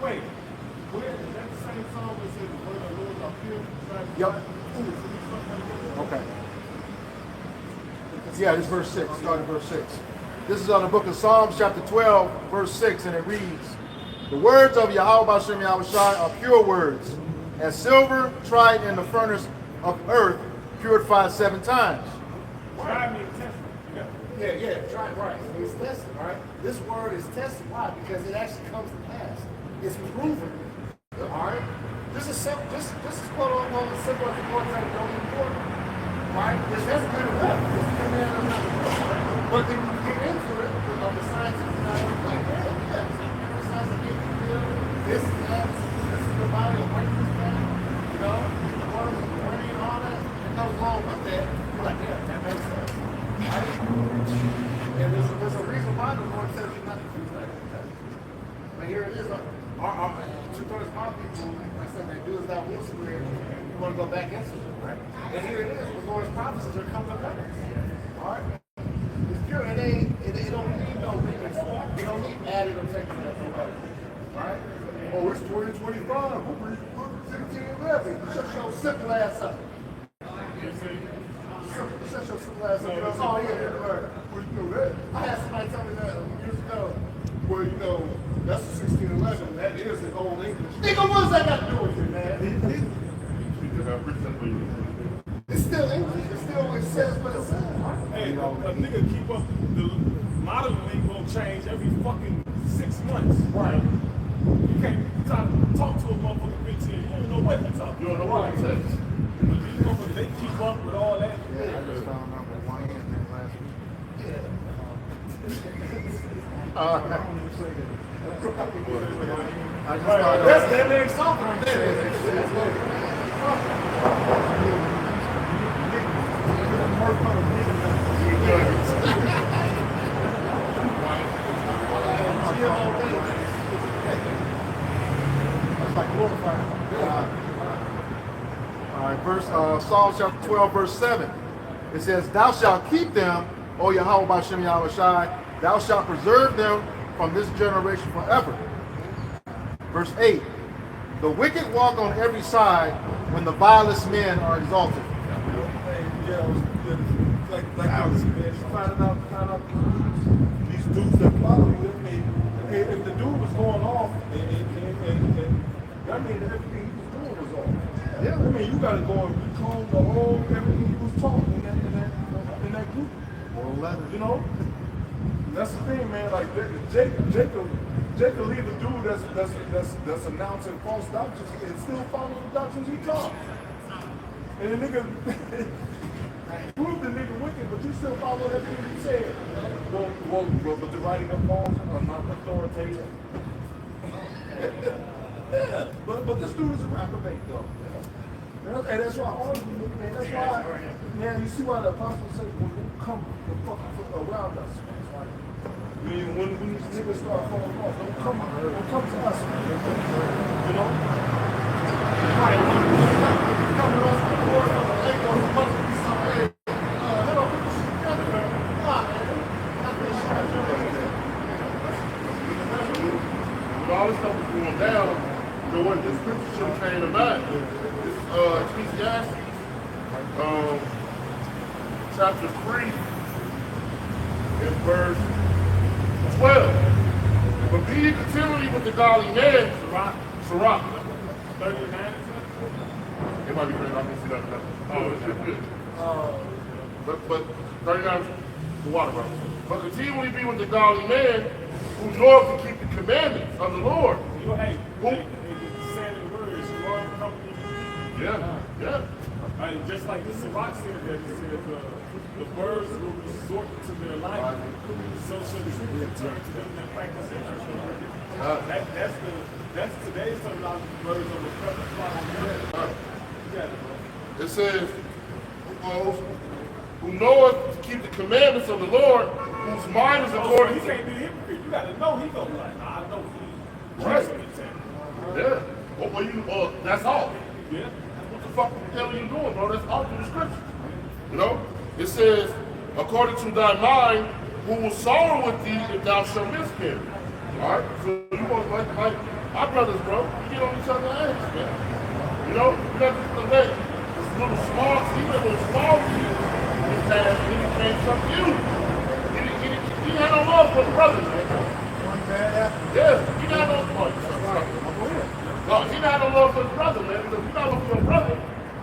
Wait, where is that the same song that says the word of the Lord are pure? Yep. Okay. Yeah, this is verse 6. Start at verse 6. This is on the book of Psalms, chapter 12, verse 6, and it reads, the words of Yahweh Bashem Yahushai are pure words, as silver tried in the furnace of earth, purified 7 times. Try me and test me. Yeah, try it right. It's tested, right? This word is tested. Why? Because it actually comes to pass. It's proven. All right? This is simple. This is quote unquote as simple as the Lord said, don't be important. Right? That's good enough. It's the command of God. But then when you get into it, the scientific side, like, yes, the scientific field, this is that, this is the body of this thing, you know, the word is brain and all that, and nothing wrong with that. You're like, yeah, that makes sense. Right? And there's a reason why the Lord says you're not to do that. But here it is. Two-thirds of our people, like I said, they do as thou wilt, you want to go back into it, right? And here it is. The Lord's prophecies are coming to pass. All right? It's pure. It don't need no remix. It don't need added or taken that from others. Right? Oh, it's 2025. We're 1611. Shut your simple ass up. Shut your simple ass up. That's all he had to learn. Well, you know that. I had somebody tell me that years ago. Well, you know, that's the 1611. That is in Old English. Nigga, what's that got to do with it, man? It's still English. It still says what it says. Hey, a nigga keep up, the modern ain't gonna change every fucking 6 months. Right. You can't try to talk to a motherfucker 15, you don't know what he's talking. You don't know what it says. But these motherfuckers, they keep up with all that. I just found out that one in there last week. I just found out. That's damn near something right there. All right, Psalm chapter 12, verse 7. It says, thou shalt keep them, O Yahweh Bashem Yahushai, thou shalt preserve them from this generation forever. Verse 8. The wicked walk on every side when the vilest men are exalted. Like I was finding out these dudes that follow you. If the dude was going off, and I mean everything he was doing was off. Yeah, I mean you gotta go and recall the whole everything he was talking in that group. You know, that's the thing, man. Like Jacob leave the dude that's announcing false doctrines and still follow the doctrines he taught. And the nigga proved the nigga wicked, but you still follow everything he said. But the writing of Paul are not authoritative. Yeah, but this dude is a reprobate though. And that's why I argue with man. That's why, man, you see why the apostles say, when you come around us, when these niggas start falling off, don't come to us, man. You know? Right, come to us, the Lord, ain't gonna supposed to be something. When all this stuff was going down, you know what, this scripture should have came about. This Gmssindianpolis, chapter 3, in verse 12. But be ye continually with the godly man, Sirach. 39. It might be great, I can see that. Oh, it's good. But 39 is the water, bro. But continually be with the godly man who knoweth to keep the commandments of the Lord. You know, hey, saying the words, you are company. Yeah. Just like this Sirach said that, it said the birds will resort to their life, so shall the truth return to them that practice it. That's today's terminology. Birds of the present flock. It says, who knoweth to keep the commandments of the Lord, whose mind is So according he can't be a hypocrite. You gotta know he gonna be like, nah, I know he. Right. Yeah. That's all. Yeah. What the fuck the hell are you doing, bro? That's all through the scripture. You know? It says, according to thy mind, who will sorrow with thee if thou shalt miscarry. Alright? So you want like our brothers, bro, we get on each other's ass, man. You know? You got this little small, even a little small kid, past, and he became something new. He had no love for his brother, man. One bad apple. Yeah, he had no love. No, he had no love for his brother, man. Because if you not love for your brother,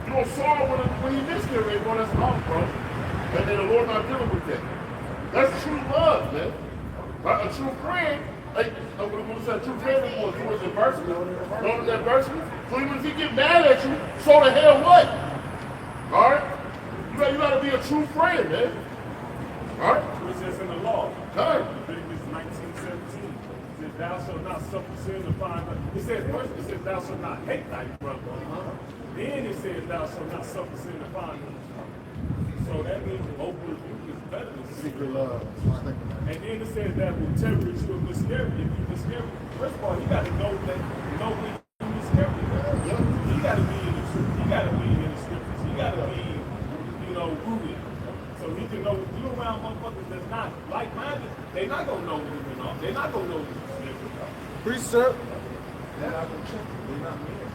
you don't sorrow when he miscarried, bro. That's off, bro. And then the Lord not dealing with that. That's true love, man. Right? A true friend, like, what was that? True friend was doing adversity. Knowing adversity. So even if he get mad at you, so the hell what? Alright? You gotta be a true friend, man. Alright? It says in the law. Alright. Leviticus 19:17. It says, thou shalt not suffer sin to find. It says first, it says, thou shalt not hate thy brother. Then it says, thou shalt not suffer sin to find. So that means both of you is better than Secret love. and then it says that will terrorize you and miscarry. If you miscarry, first of all, you got to know when you miscarry. You got to be in the truth. You got to be in the scriptures. You got to be, rooted. So he can know if you around motherfuckers that's not like-minded, they're not going to know what you're on. They're not going to know what you're doing. Precept. They're not gonna check it. They're not men.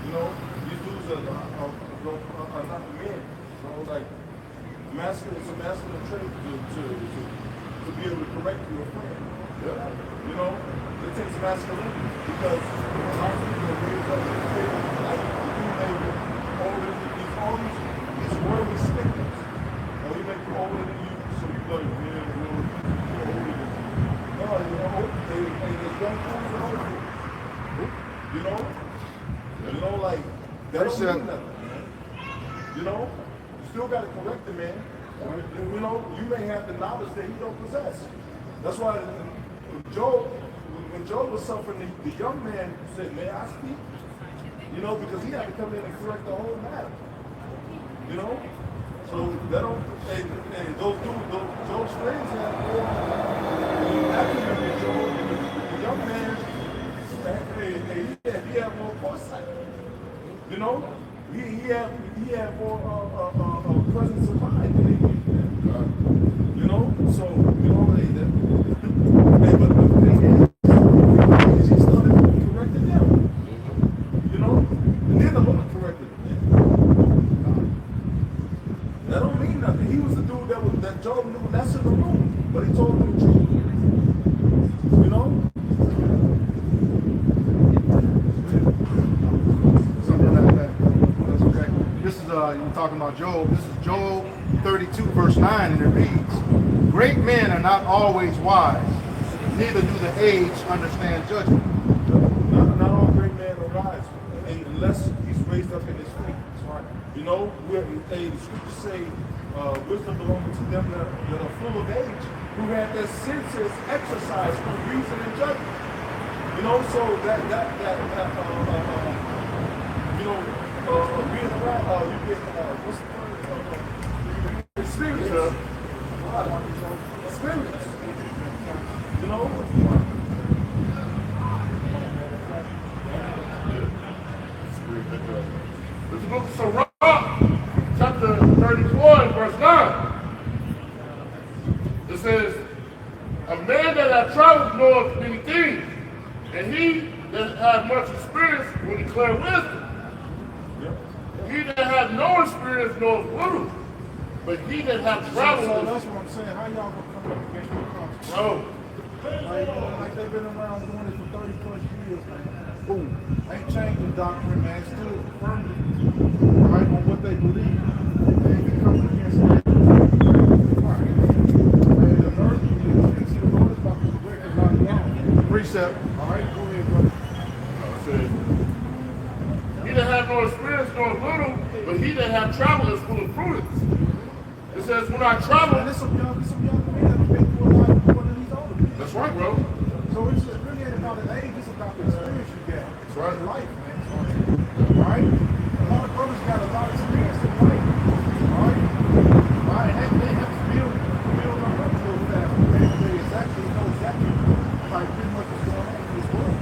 You know, these dudes are not men. So like, masculine, it's a masculine trait to be able to correct your friend. Yeah. You know, it takes masculinity because our people are raised up in the faith, like he's worldly stickers. Or he make you older than you, so you go, you're older than you. No, they young fools are older. You know, like, that don't mean nothing, man. You know, you still got to correct the man. You know, you may have the knowledge that he don't possess. That's why when Job was suffering, the young man said, may I speak? You know, because he had to come in and correct the whole matter. You know? So that don't, and those Job's friends had more acumen than Job. The young man, he had more foresight. You know? He had more presence of mind than he did. You know? So, but the thing is, he started correcting them. You know? And then the Lord corrected them. That don't mean nothing. He was the dude that Job knew less in the room, but he told him the truth. You know? Something like that. That's okay. This is you're talking about Job. This is Job 32 verse 9, and it reads, "Great men are not always wise, neither do the aged understand judgment." Not all great men are wise, unless he's raised up in his faith. You know, the scriptures say wisdom belongs to them that are full of age, who have their senses exercised for reason and judgment. You know, so being around, you get, what's the word? Experience. Experience. You know? It's the book of Sirach, chapter 34, verse 9. It says, a man that hath traveled knoweth many things, and he that hath much experience will declare wisdom. He that hath no experience knoweth little, but he that hath traveled... So that's what I'm saying. How y'all gonna come up against your conscience? Like they've been around doing it for 30 plus years, man. Boom. Ain't changed the doctrine, man. Still firmly right on what they believe. They ain't been coming against it. Right. And the earth, you see the Lord is about to break a lot of down. Precept. All right, go ahead, brother. It says, he that hath no experience knoweth little, but he that hath traveled is full of prudence. It says, when I travel... And there's some young men that have been through a lot more than these older people. That's right, bro. So it's really ain't about the age, it's about the experience you get. That's right. In life, man. Right? A lot of brothers got a lot of experience in life. Right? Right? And they have to build on up to that. They exactly know exactly like pretty much what's going on in this world.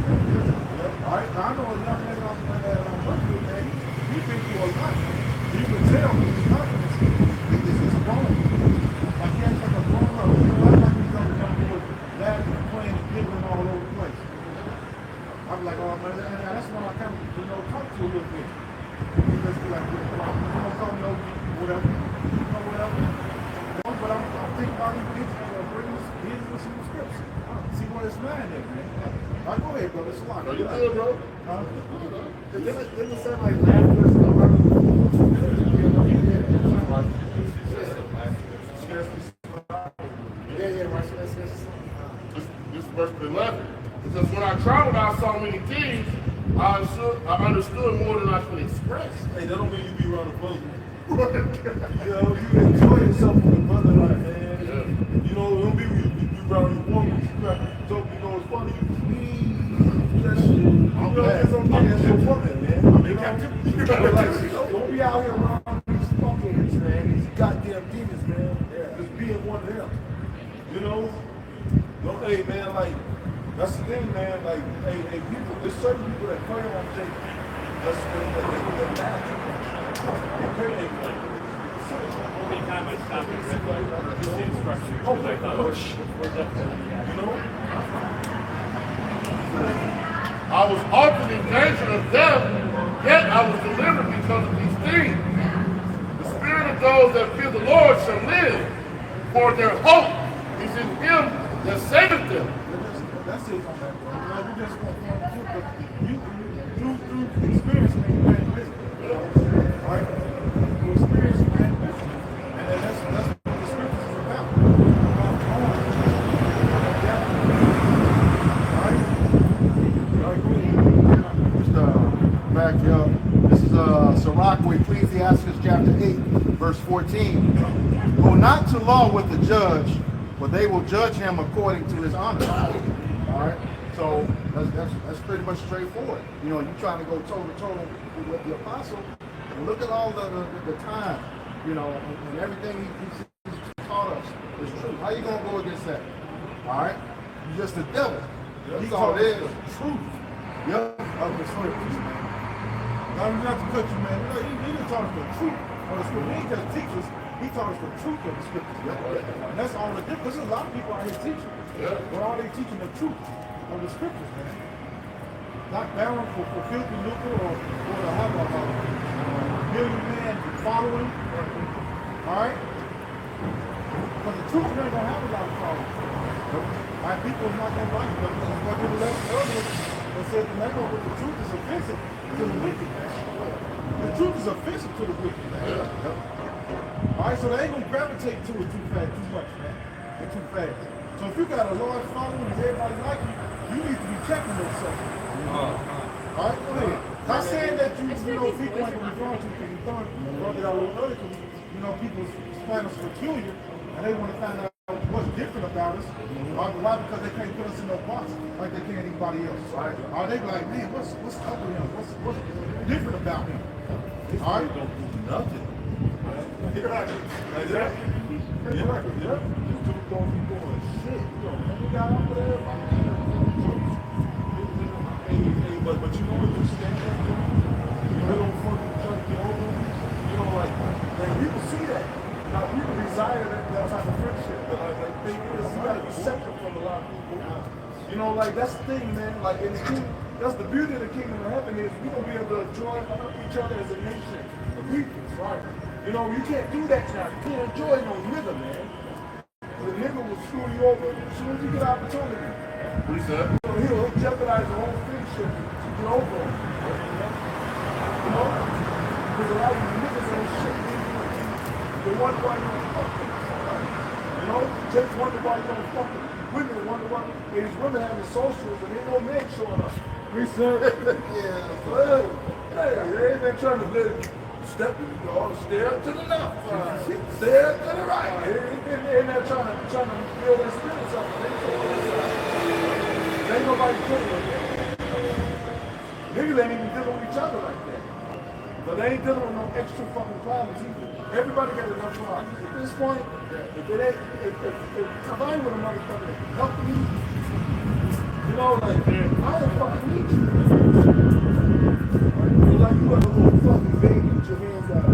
Right? Now I know a young man that I'm working with, man, he's been through a lot. You can tell his confidence is growing. Like he acts like a grown up. You know, I like these other young boys laughing and playing and giggling all over the place. I'm like, oh man, that's why I kind of mind there, man. All right, go ahead, brother. It's a lot. No, you good, bro? Didn't it say like laughter is the murder? Yeah, right. So that's This verse 11. It says, when I traveled, I saw many things. I understood more than I could express. Hey, that don't mean you be around the boat. You know, you enjoy yourself with your brother, like, man. You know, don't be around your woman. You crack a joke, you know, it's funny. That shit. You know, it's okay. That's your woman, man. Don't be out here around these fuckers, man. These goddamn demons, man. Just being one of them. You know? Don't, hey, man, like, that's the thing, man. Like, hey, people, there's certain people that prey on Jake. That's they're nasty. They prey on Jake. Anytime I stop at red light, just the instructions. Oh, I thought, push. You know? I was often in danger of death, yet I was delivered because of these things. The spirit of those that fear the Lord shall live, for their hope is in him that saveth them. That's it on that, bro. Like, we just want to but you experience man, right? You experience man, and that's what the scriptures is about. Just back you up. This is Sirach, Ecclesiastes chapter 8, verse 14. Go not to law with the judge, but they will judge him according to his honor. All right, so that's pretty much straightforward. You know, you trying to go toe to toe with the apostle, and look at all the time, you know, and everything he's taught us is true. How you gonna go against that? All right, you're just the devil. That's all it is. Truth. Yep, of the scriptures, man. Now, not to cut you, man. You know, he didn't taught us the truth of the scriptures. He didn't just teach us. He taught us the truth of the scriptures. And that's all the difference. There's a lot of people out here teaching. But are they teaching the truth of the scriptures, man? Not bound for filthy lucre or to have a million-man following. All right? But the truth ain't going to have a lot of followers. My people is not going to like it. But what did the last earlier that said the name of the truth is offensive to the wicked, man. The truth is offensive to the wicked, man. All right, so they ain't gonna gravitate to it too much, man. They're too fast. So if you got a large following and everybody like you need to be checking yourself. All right, go ahead. Not saying that you know, people ain't gonna be drawn to you because you're throwing, you know, people find us peculiar and they want to find out what's different about us. Why? Because they can't put us in no box like they can anybody else. Right? Or they be like, man, what's up with him? What's different about him? All right, Don't do nothing. you're right. Like that. Yeah. Just don't be doing shit. You know, We got up with everybody. but you know what you stand up for? You don't fucking jump over. You know, like people see that. Now people desire that type of friendship. But like thing is, you gotta be separate from a lot of people. You know, like that's the thing, man. Like in the kingdom, that's the beauty of the kingdom of heaven is we gonna be able to join each other as a nation of people, right? You know, you can't do that now. You can't enjoy no nigga, man. The nigga will screw you over as soon as you get opportunity. What he said? So he'll jeopardize the whole friendship to get over him. You know? Because a lot of these niggas ain't shit. They wonder why you don't fuck them. You know? Just wonder why you don't fuck them. Women wonder why these women having socials and ain't no men showing up. Research. Yeah. Well, hey, they ain't been trying to step stare to the left. Stare to the right. They're not trying to build their spirits up. There ain't nobody putting them there. Niggas ain't even dealing with each other like that. But they ain't dealing with no extra fucking problems either. Everybody got enough problems. At this point, if I ain't with a motherfucker that can help me, you know, like, I don't fucking need you. It's like you have a little fucking baby with your hands out.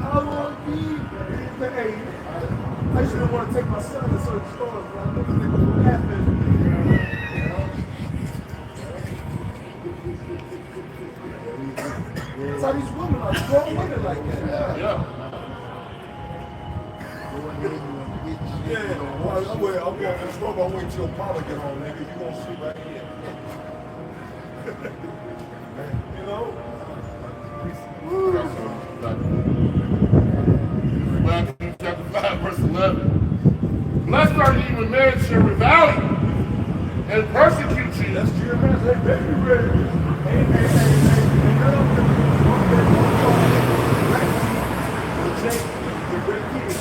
I want to eat. Hey, I used to want to take my son to certain stores, but I look at niggas happen. That's how these women are, grown women like that. Yeah. Go ahead and get you. Yeah, well, I'm going to the store, but I'm waiting till your mama get home, nigga. You gonna sleep right here. You know? Matthew chapter 5, verse 11. Blessed are ye when men shall revile you and persecute you. That's GMS. Hey, baby, ready. Hey, none of them the great kids.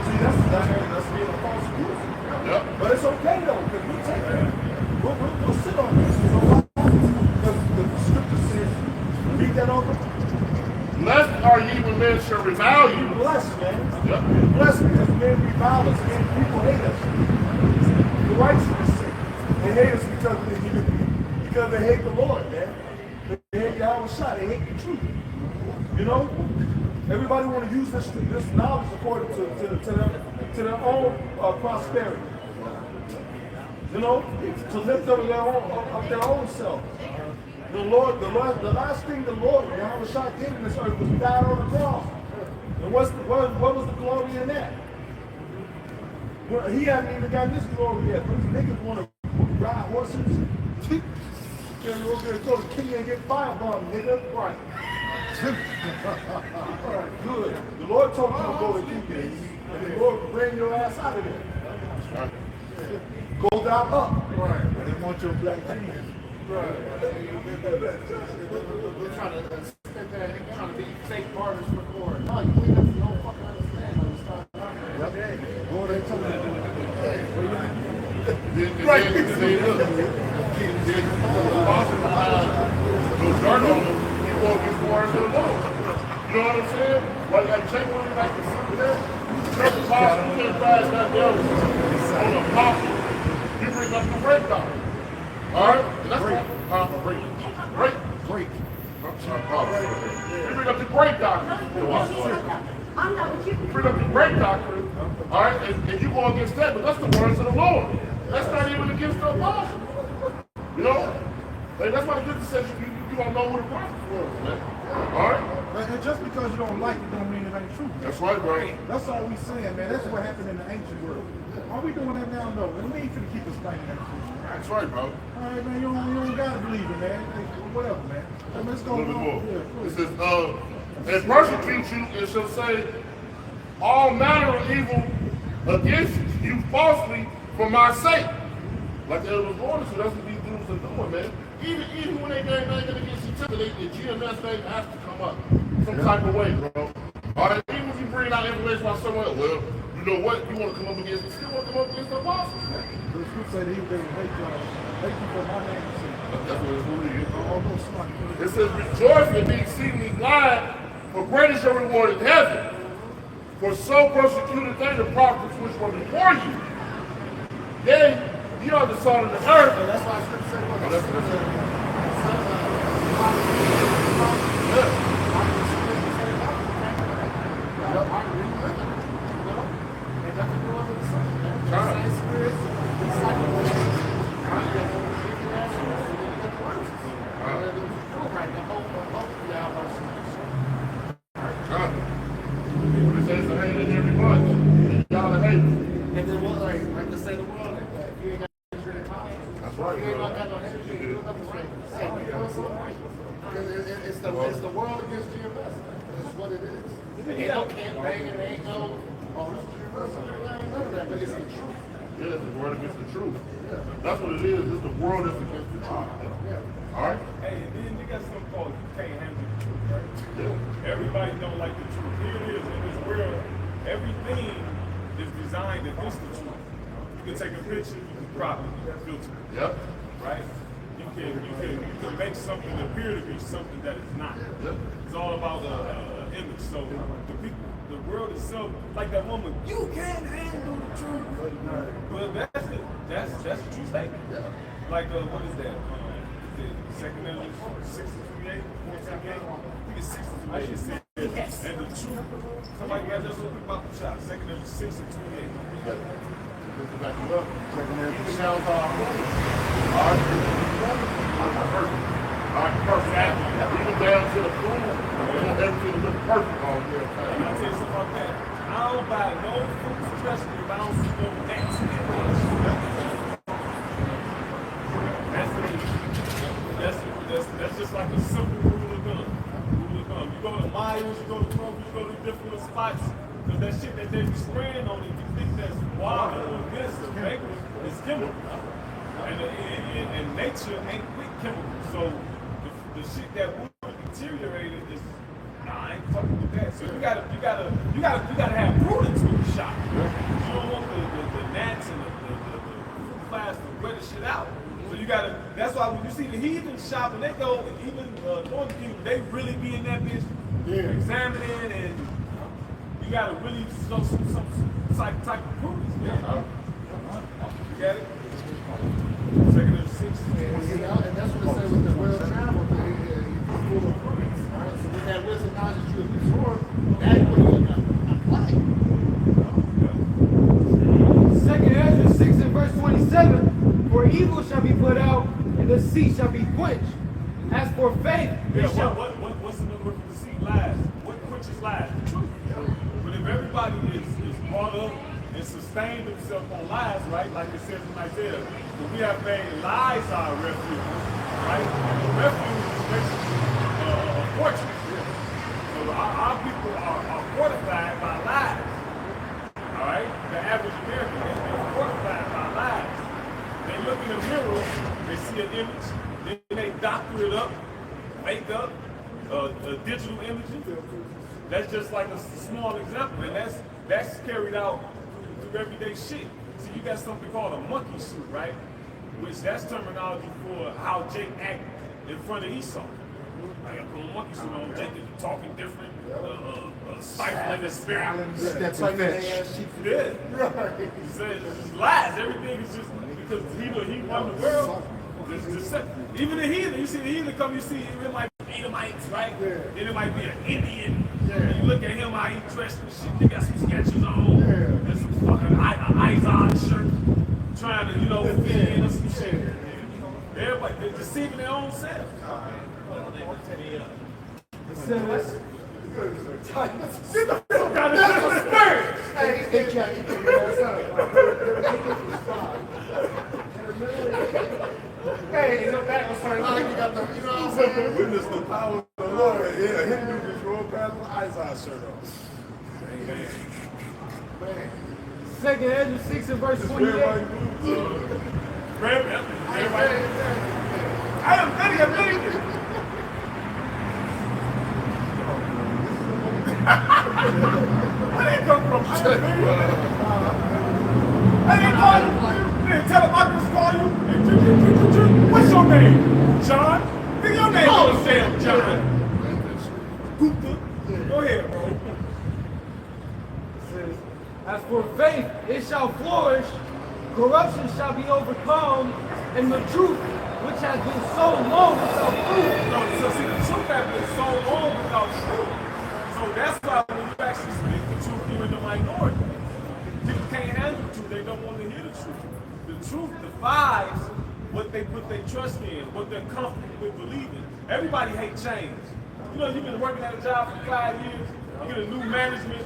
See, that's being a false excuse. Yep. But it's okay, though, because we take it. We'll sit on this. You know why? Because the scripture says, read that over. Blessed are ye when men shall revile you. Blessed, man. Yep. Blessed because men revile us, and people hate us. The righteousness sake. They hate us because they hate the Lord, man. They hate Yahweh Shah. They hate the truth. You know? Everybody want to use this knowledge according to their own prosperity. You know? To lift up their own self. The last thing the Lord, Yahweh Shah, did in this earth was die on the cross. And what was the glory in that? Well, he hadn't even gotten this glory yet. Those niggas want to ride horses. You're going to go to King and get firebombed, nigga. Right. All right, good. The Lord told you to go to King, and the Lord will bring your ass out of there. Go down up. Right. And they want your black jeans. Right. We're trying to sit there and trying to be fake martyrs for glory. No, you ain't got to don't fucking understand when you start talking. Go there, tell me. Right. No dirt on him, he won't get far into the Lord. You know what I'm saying? Like Jake went back to something there. Certain apostle, you can't pass that devil on an apostle. You bring up the break down. Alright? And that's break. Break. I'm sorry, you bring up the break doctrine. You bring up the break doctrine. Alright? And you go against that, but that's the words of the Lord. That's not even against the apostle. You know? Like, that's why the scripture says you don't know who the prophet was, man. Alright? And just because you don't like it don't mean it ain't true. That's right, bro. That's all we saying, man. That's what happened in the ancient world. Are we doing that now? No. And we ain't finna keep us fighting that shit. That's right, bro. All right, man. You don't gotta believe it, man. Whatever, man. Let's go. A little bit more. Yeah, It says, and persecute you, and shall say all manner of evil against you falsely for my sake. Like the elders warned us, so that's what these dudes are doing, man. Even when they gang against each other, the GMS thing has to come up some type of way, bro. All right, even if you bring out information about someone else, well, you know what? You want to come up against, you still want to come up against the apostles, man. The scripture said he will hate y'all. Hate you for my name's sake. That's what it's really is. Almost like It says, rejoice and be exceedingly glad, for great is your reward in heaven. For so persecuted they the prophets which were before you. Yea, ye are the salt of the earth. So that's why scripture said, look, That's It says to hate in every bunch. Y'all are haters. and then what, like to say the world, if you ain't got hatred in mind, That's right, you ain't bro. got no hatred, you ain't got nothing right to say. You know what I'm saying? It's the world against GMS. That's what it is. Ain't no campaign, and ain't no, oh, this is GMS, none of that, but it's the truth. Yeah, it's the word against the truth. That's what it is. It's the world that's against the truth. All right? Hey, and then you got something called you can't handle the truth, right? Yeah. Everybody don't like the truth. Here it is in this world. Everything is designed against the truth. You can take a picture, you can crop it, you can filter it. Yep. Right? You can make something appear to be something that it's not. Yep. It's all about the image. So the world itself, like that woman, you can't handle the truth. Well, that's the true statement. Yeah. Like what is that? Second Ezra 6:28, 4:28. I think it's 6:28. It says, and the truth. Somebody got this little about the shot. Second Ezra 6:28. Back you up. Second Sounds all right. Perfect. Even down to the food, we want everything to look perfect on here. Can I tell you something about that? I don't buy no fruits, especially if I don't see no gnats in that bitch. That's just like a simple rule of thumb. You go to Myers, you go to Kroger, you go to different spots, because that shit that they be spraying on it, you think that's water or this or paper, it's chemical. And nature ain't with chemicals. So the shit that would deteriorate is, I ain't fucking with that. So you gotta have prudence when you shop. You don't want the gnats and the fruit flies to wear the shit out. So you gotta. That's why when you see the heathen shopping, they go even Northern Kingdom, they really be in that bitch examining, and you gotta really show some type of prudence. Yeah. You got it. Second and 6. And that's what it says with the well-traveled, it's full of prudence. Right? So with that wisdom knowledge that you absorb, that's what you're going to apply. Second Ezra 6 and verse 27, for evil shall be put out, and the sea shall be quenched. As for faith, it shall... What's the number for the sea? Lies. What quenches lies? The truth. But if everybody is brought up and sustained themselves on lies, right? Like it says in Isaiah, we have made lies our refuge, right? And the refuge is basically a fortress. So our people are fortified by lies. All right? The average American is fortified by lies. They look in the mirror, they see an image, then they doctor it up, make up a digital imaging. That's just like a small example, and that's carried out through everyday shit. See, you got something called a monkey suit, right? Which that's terminology for how Jake acted in front of Esau. I got put a monkey suit on, Jake is talking different, stifling the spirit. That's like that ass sheep. Yeah. He said it's lies. Everything is just because he won the world. Even the heathen, you see the heathen come, you see it might be Edomites, right? Then it might be an Indian. And you look at him, how he dressed and shit. They got some sketches on. And some fucking eyes shirt. Trying to, fit in or some shit. Everybody, they're deceiving their own selves. It says, Sit the fuck out of the spirit! Hey, Jack, you can mess up. Hey, in the back was turning like you got the, you know what I'm saying? Witness the power of the Lord. Yeah, Hindu just rolled past with Isaiah shirt on. Man. Second Ezra 6 and verse 28. I am ready. Where did it come from? I didn't call you. Didn't tell him I just call you. What's your name? John? Give your name on the sale, John. Gupta. Go ahead, bro. It says, as for faith, it shall flourish, corruption shall be overcome, and the truth, which has been so long without fruit. No, so see, the truth has been so long without truth. So that's why when you actually speak the truth, you're in the minority. People can't handle the truth. They don't want to hear the truth. The truth defies what they put their trust in, what they're comfortable with believing. Everybody hates change. You've been working at a job for 5 years, you get a new management.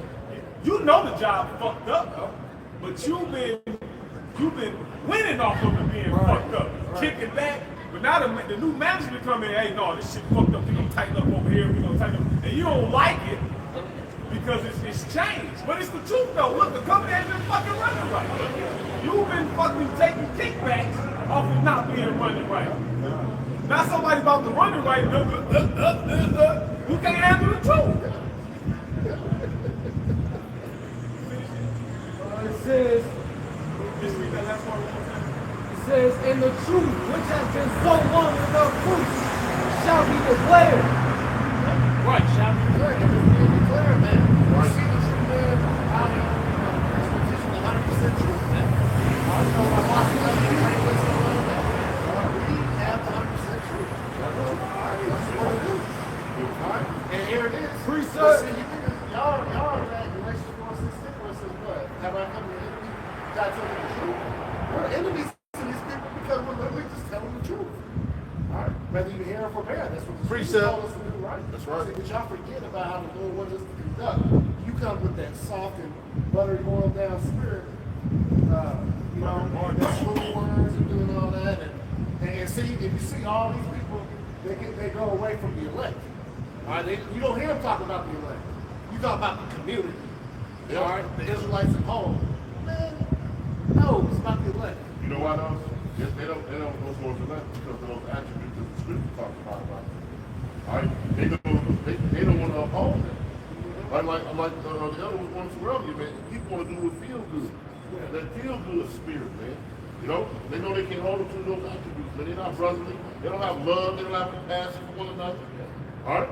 You know the job fucked up, but you've been winning off of it being fucked up, kicking back. But now the new management come in, hey, no, this shit fucked up. We're gonna tighten up over here. We're gonna tighten up, and you don't like it because it's changed. But it's the truth though. Look, the company ain't been fucking running right. You've been fucking taking kickbacks off of not being running right. Now somebody about to run it right. You can't handle the truth. It says, Just read that last part one more time. it says, and the truth, which has been so long without fruit, shall be declared. Right, shall be Good, it was being declared, man. You see the truth, man. How do you teaching 100% truth, man? I know my boss is like, you ain't listening to that. We have the 100% truth. That's what we do. Alright? And here it is. Precept. See, you think y'all are that Galatians 4:16 where it says what? Have I come to the enemy? God told me the truth. We're enemies to these people because we're literally just telling the truth. Alright? Whether you hear or forbear, that's what the Precept. told us to do, right? That's right. See, but y'all forget about how the Lord wants us to conduct. you come with that soft and buttery boiled down spirit, you know, the smooth words and doing all that, and see, if you see all these people, they go away from the elect. All right, you don't hear them talk about the elect. You talk about the community. Yeah. All right, the Israelites at home. Man, no, it's about the elect. You know why though? They don't go towards the left because of those attributes that the scripture talks about. All right, they don't want to uphold them. Like the other was going to earlier, man. People want to do what feel good. That feel good spirit, man. You know, they know they can hold them to those attributes, but they're not brotherly. They don't have love. They don't have compassion for one another. All right.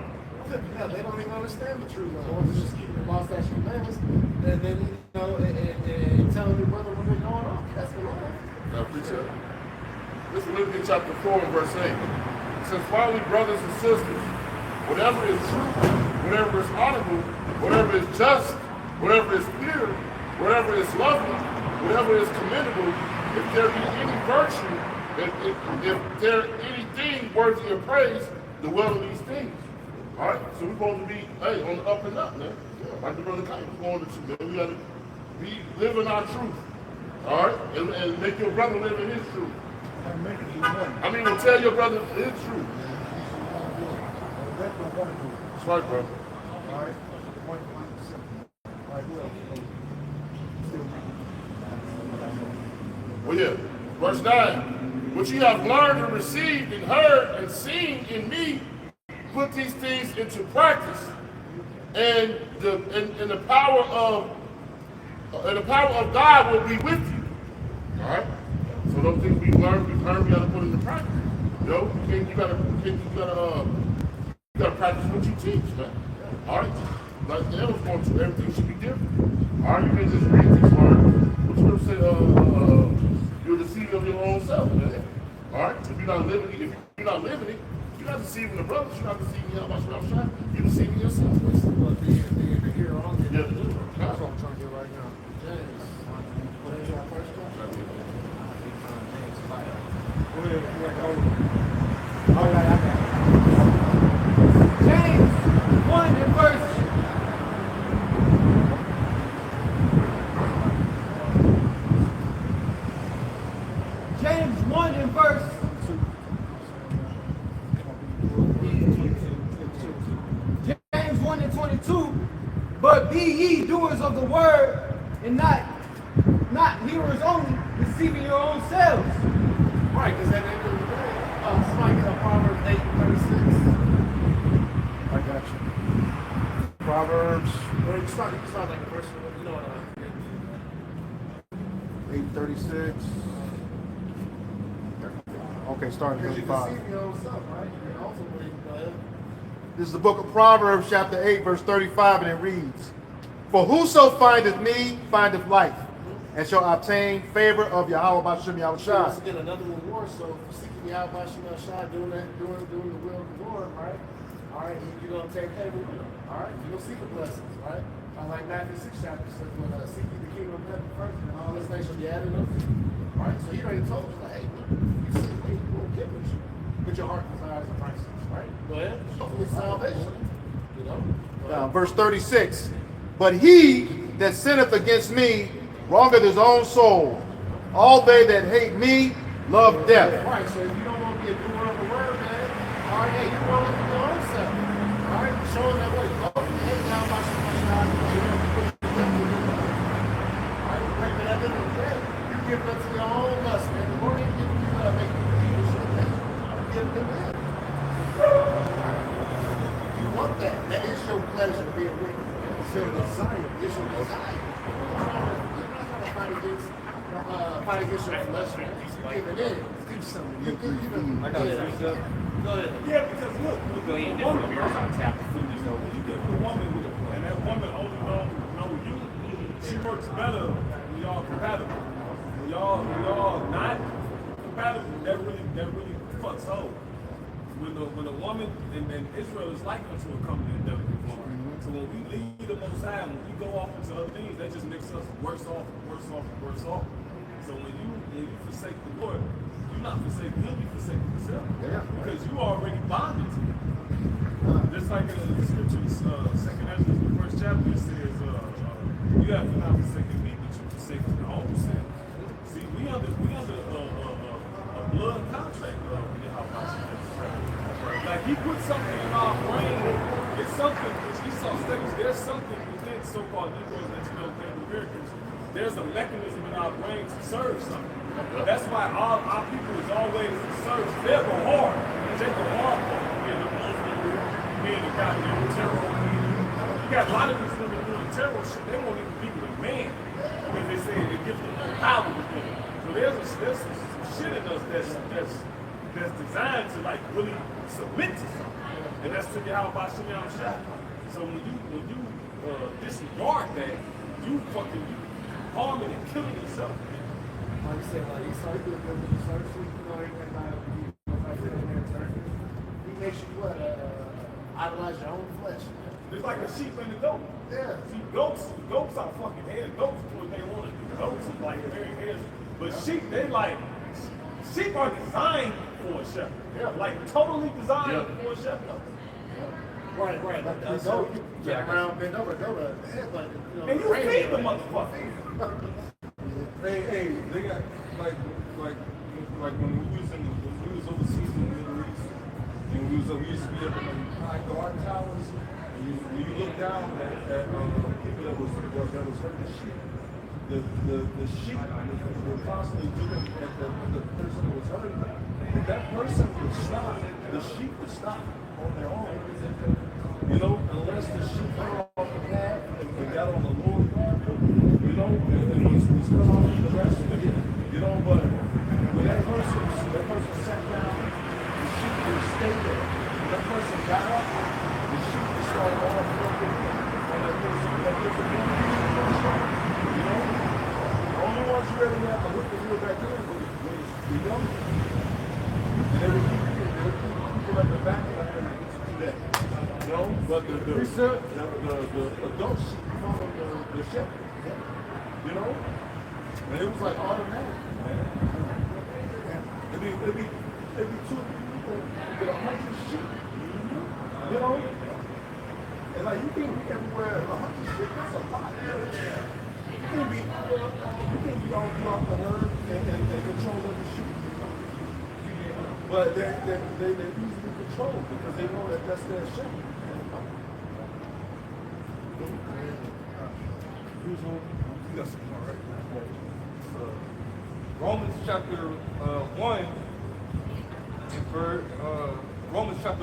Yeah, they don't even understand the truth. They want to just keep the law, statutes, and commandments, and then and telling their brother when they're going off. That's the law. I appreciate it. This is Philippians chapter 4 and verse 8. It says, finally, brothers and sisters, whatever is true, whatever is honorable, whatever is just, whatever is pure, whatever is lovely, whatever is commendable, if there be any virtue, if there anything worthy of praise, dwell in these things. All right? So we're supposed to be, hey, on the up and up, man. Like the brother Kite was going to, man. We got to be living our truth. All right? And make your brother live in his truth. I mean, well, tell your brother his truth. That's right, bro. All right. Point simple. All right, who else? Well, yeah. Verse 9. What you have learned and received and heard and seen in me, put these things into practice, and the power of God will be with you. All right. So those things we learn, we gotta put into practice. You know, you gotta practice what you teach, man. All right. Like the elders going to, everything should be different. All right, you can just read this word. What you gonna say? You're deceiving of your own self, man. All right. If you're not living it, you're not deceiving the brothers. You're not deceiving yourself. You're deceiving yourself. Well, they're here on the Yeah. That's what I'm trying to get right now. James. What is our first one? Go ahead. All right, I got it. James 1 and verse. James 1 and verse. James 1 and 22. But be ye doers of the word, and not hearers only, deceiving your own selves. Right, because at the end of the day, somebody get a Proverbs 8:36. I got you. Proverbs Or you start like a verse, you know what 8:36. Okay, starting because you 35. deceive your own self, right? And ultimately, go ahead. This is the book of Proverbs, chapter 8, verse 35, and it reads, For whoso findeth me findeth life, and shall obtain favor of Yahweh B'Shem Once Yahushua. again, another reward. So for seeking the out by Shema Shai, doing the will of the Lord, right? All right, you're gonna take favor with him. All right, you're gonna seek the blessings, right? Like Matthew 6 chapter says, when seek ye the kingdom of heaven first, and all this things shall be added unto you. All right, so he already told us, like, hey, look, you seek me, you will get with you. Put your heart desires in Christ, right? Go ahead. Hopefully salvation, you know. Verse 36, But he that sinneth against me wrongeth his own soul. All they that hate me love death. Right, so if you don't want to be a doer of the word, man, all right, hey, you're wrong with your own self. All right, showing that way. Oh, hey, now my God, you know, put your death in your life. All right, right, but at the end of the day, you give it up to your own lust, man. The Lord ain't giving you make you evil shit, man. Give them in. You want that. That is your pleasure being wicked. It's your desire. It's your desire. Fight against your flesh, man. You give it in. Do something. You give it. I got it. Go ahead. Yeah, because look, Go ahead, the woman, different beers on tap. you get the woman, and that woman only know you. She works better when y'all compatible. When y'all not compatible, that really fucks over. When the woman and Israel is like unto a company and delicate woman. So when we leave the Most High, when we go off into other things, that just makes us worse off. So when you and you forsake the Lord, you're not forsaking him, you forsake yourself. Yeah. Because you already bonded to him. Just like in the scriptures, 2nd Ezra, the first chapter, it says, you have not forsaken me, but you forsaken your own sin. See, we under a blood contract with Yahweh. Like he put something in our brain. It's something, which we saw studies, there's something within so-called Negroes, Latino, Native Americans. There's a mechanism in our brain to serve something. That's why all our people is always to serve. They're the hard. Take the hard part. Being the Muslim, being the goddamn terror. You got a lot of these women doing terror shit. They won't even be with a man because they say it gives them power within them. So there's some shit in us that's designed to like really submit to something. And that's to get out by Shinyan Shah. So when you disregard that, you harming and killing yourself. Like you said, like Esau, he do a good research. You know, everything about he makes you what? Idolize your own flesh. It's like a sheep and a goat. Yeah. See, goats are fucking heads. Goats do what they want to do. Goats are like very heads. But sheep, sheep are designed for a shepherd. Yeah. Like totally designed for a shepherd. Right. Like a goat, you get around, bend over, go to the head, like, you know. And you feed the motherfucker. Hey, they got like when we was overseas in the Middle East, and we used to be up in the high guard towers. And when you look down at people that was hurting the sheep, the sheep were constantly looking at the person who was hurting them. If that person would stop, the sheep would stop on their own. You know, unless the sheep got off the path and got on the Lord, you know, and was cut off the rest of it. You know, but when that person sat down, the sheep would stay there. When that person got up, the sheep would start all fucking on that person. You know? The only ones you ever have to hook the wheel back in was the young people. And there were people at the back of the do that. You know? But the adult sheep followed the shepherd. You know? And it was like automatic, man. It'd be 2 people with 100 sheep. You know? And like you can be everywhere 100 sheep, that's a lot. You can be all throughout the herd and control every sheep. But they're easily controlled because they know that that's their shepherd. Romans chapter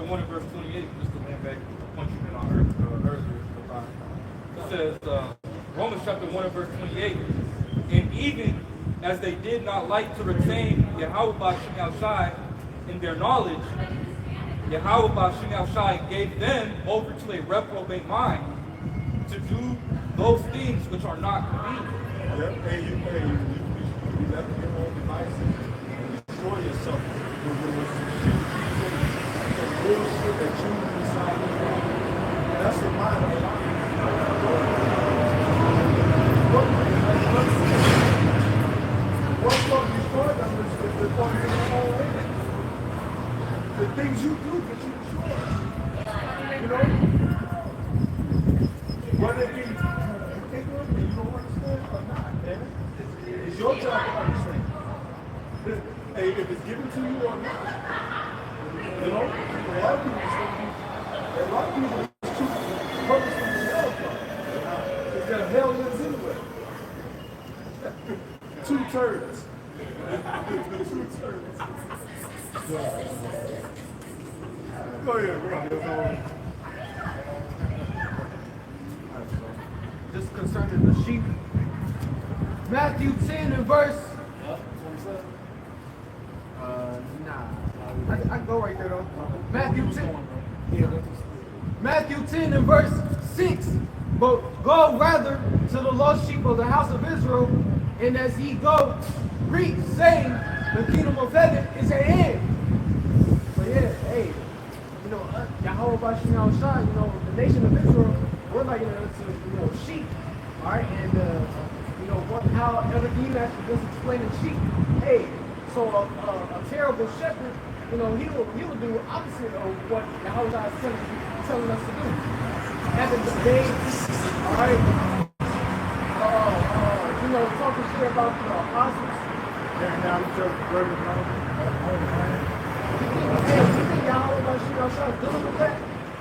1 and verse 28, just to land back punch you in on earlier. It says, Romans chapter 1 and verse 28, and even as they did not like to retain Yahweh B'Shem Shai in their knowledge, Yahweh B'Shem Shai gave them over to a reprobate mind to do those things which are not convenient. Yeah, and you left your own devices and destroy yourself with some bullshit that you decided. That's the mind of life. What's going to destroy them is the point in their own way. The things you do that you destroy. You know? Whether it be ignorant and you don't understand or not, man. It's your job to understand. Hey, if it's given to you or not. You know? A lot of people choose purposely to hell from. Because they're hellions anyway. 2 turds. 2 turds. Go ahead, bro. Just concerning the sheep. Matthew 10 and verse. I can go right there though. Matthew 10 and verse 6. But go rather to the lost sheep of the house of Israel, and as ye go, read, saying, the kingdom of heaven is at hand. So yeah, hey, you know, Yahweh B'Shem Shai, you know, the nation of Israel, we're like, sheep. All right, and how Elder Dean actually was explaining sheep. Hey, so a terrible shepherd, he will do opposite of what Yahweh is telling us to do. Having the babes, all right, talking shit about the apostles. Tearing down the church, burning it down. You think Yahweh is dealing with that?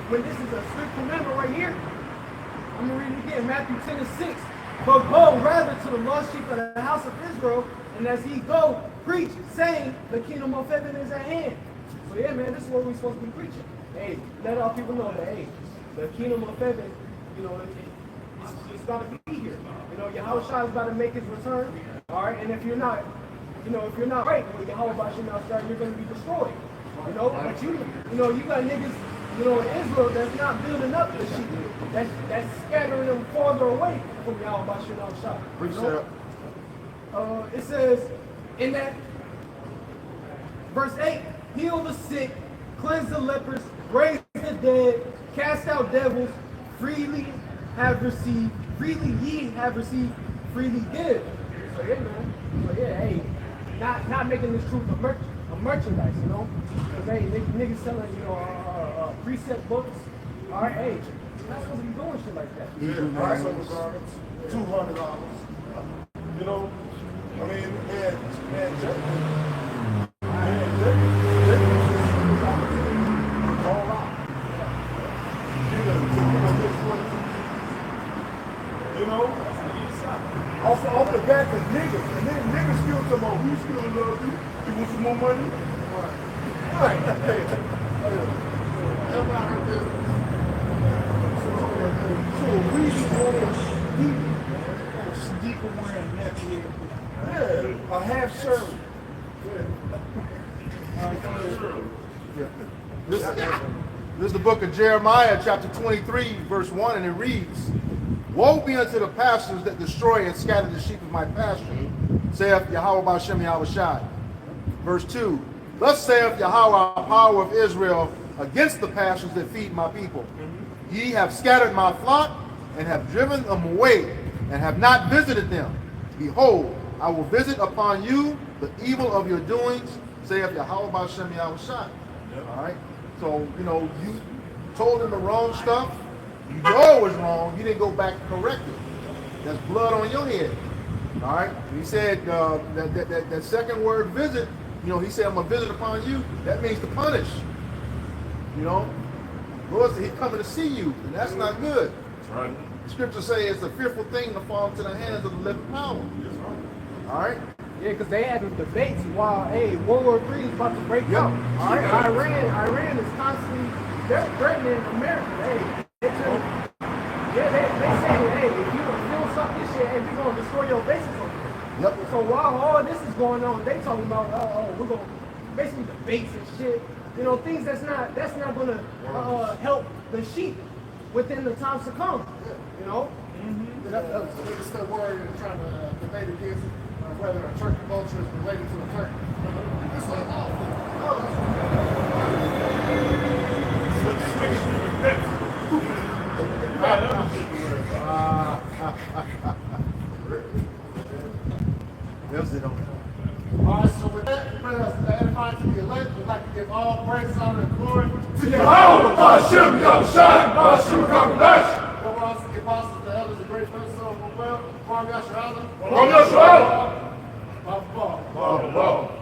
When this is a strict commandment right here? I'm going to read it again, Matthew 10:6. But go rather to the lost sheep of the house of Israel, and as he go, preach, saying, the kingdom of heaven is at hand. So yeah, man, this is what we're supposed to be preaching. Hey, let all people know that, hey, the kingdom of heaven, it's about to be here. Yahweh is about to make his return. All right, and if you're not right with Yahweh Bashim, you're going to be destroyed. But you got niggas, in Israel that's not building up the sheep. That's scattering them farther away from Yahweh Bashim. It says in that verse 8, heal the sick, cleanse the lepers, raise the dead, cast out devils, freely ye have received, freely give. So yeah, man. So yeah, hey, not making this truth a merchandise, because hey, niggas selling precept books. All right, hey, you're not supposed to be doing shit like that. Yeah, all right, garments, $200. Off the back of niggas, and then niggas still talking about we still love you. You want some more money? Right. So we sneaker wearing nappy. Yeah, a half shirt. This is the book of Jeremiah, chapter 23, verse 1, and it reads, woe be unto the pastors that destroy and scatter the sheep of my pasture, saith Yahweh Ba'Shem Yahweh Shai. Verse 2, thus saith Yahweh, power of Israel, against the pastors that feed my people. Ye have scattered my flock, and have driven them away, and have not visited them. Behold, I will visit upon you the evil of your doings, saith Yahweh Ba'Shem Yahweh Shai. All right? So, you told them the wrong stuff. You know it was wrong. You didn't go back and correct it. That's blood on your head. All right? He said that second word, visit, he said, I'm going to visit upon you. That means to punish. Lord said he's coming to see you, and that's not good. That's right. The scriptures say it's a fearful thing to fall into the hands of the living power. All right? Yeah, because they had debates while, World War III is about to break out. All right, Iran is constantly threatening America. They say, if you don't stop this shit, we're going to destroy your bases over here. Yep. So while all this is going on, they talking about, we're going to basically debates and shit. Things that's not going to help the sheep within the times to come. They're still worried and trying to debate against whether a turkey vulture is related to a turkey. It's like, all right, so with that, we pray us to edify to the elect. We'd like to give all praise, honor, and glory to Yahweh Ba'Shem Yahweh Shai, Ba'Shem Kakodash. over us, the apostles, the elders, the great first son of well, Kwame Yasharala. Kwame Yasharala. Baba. Baba.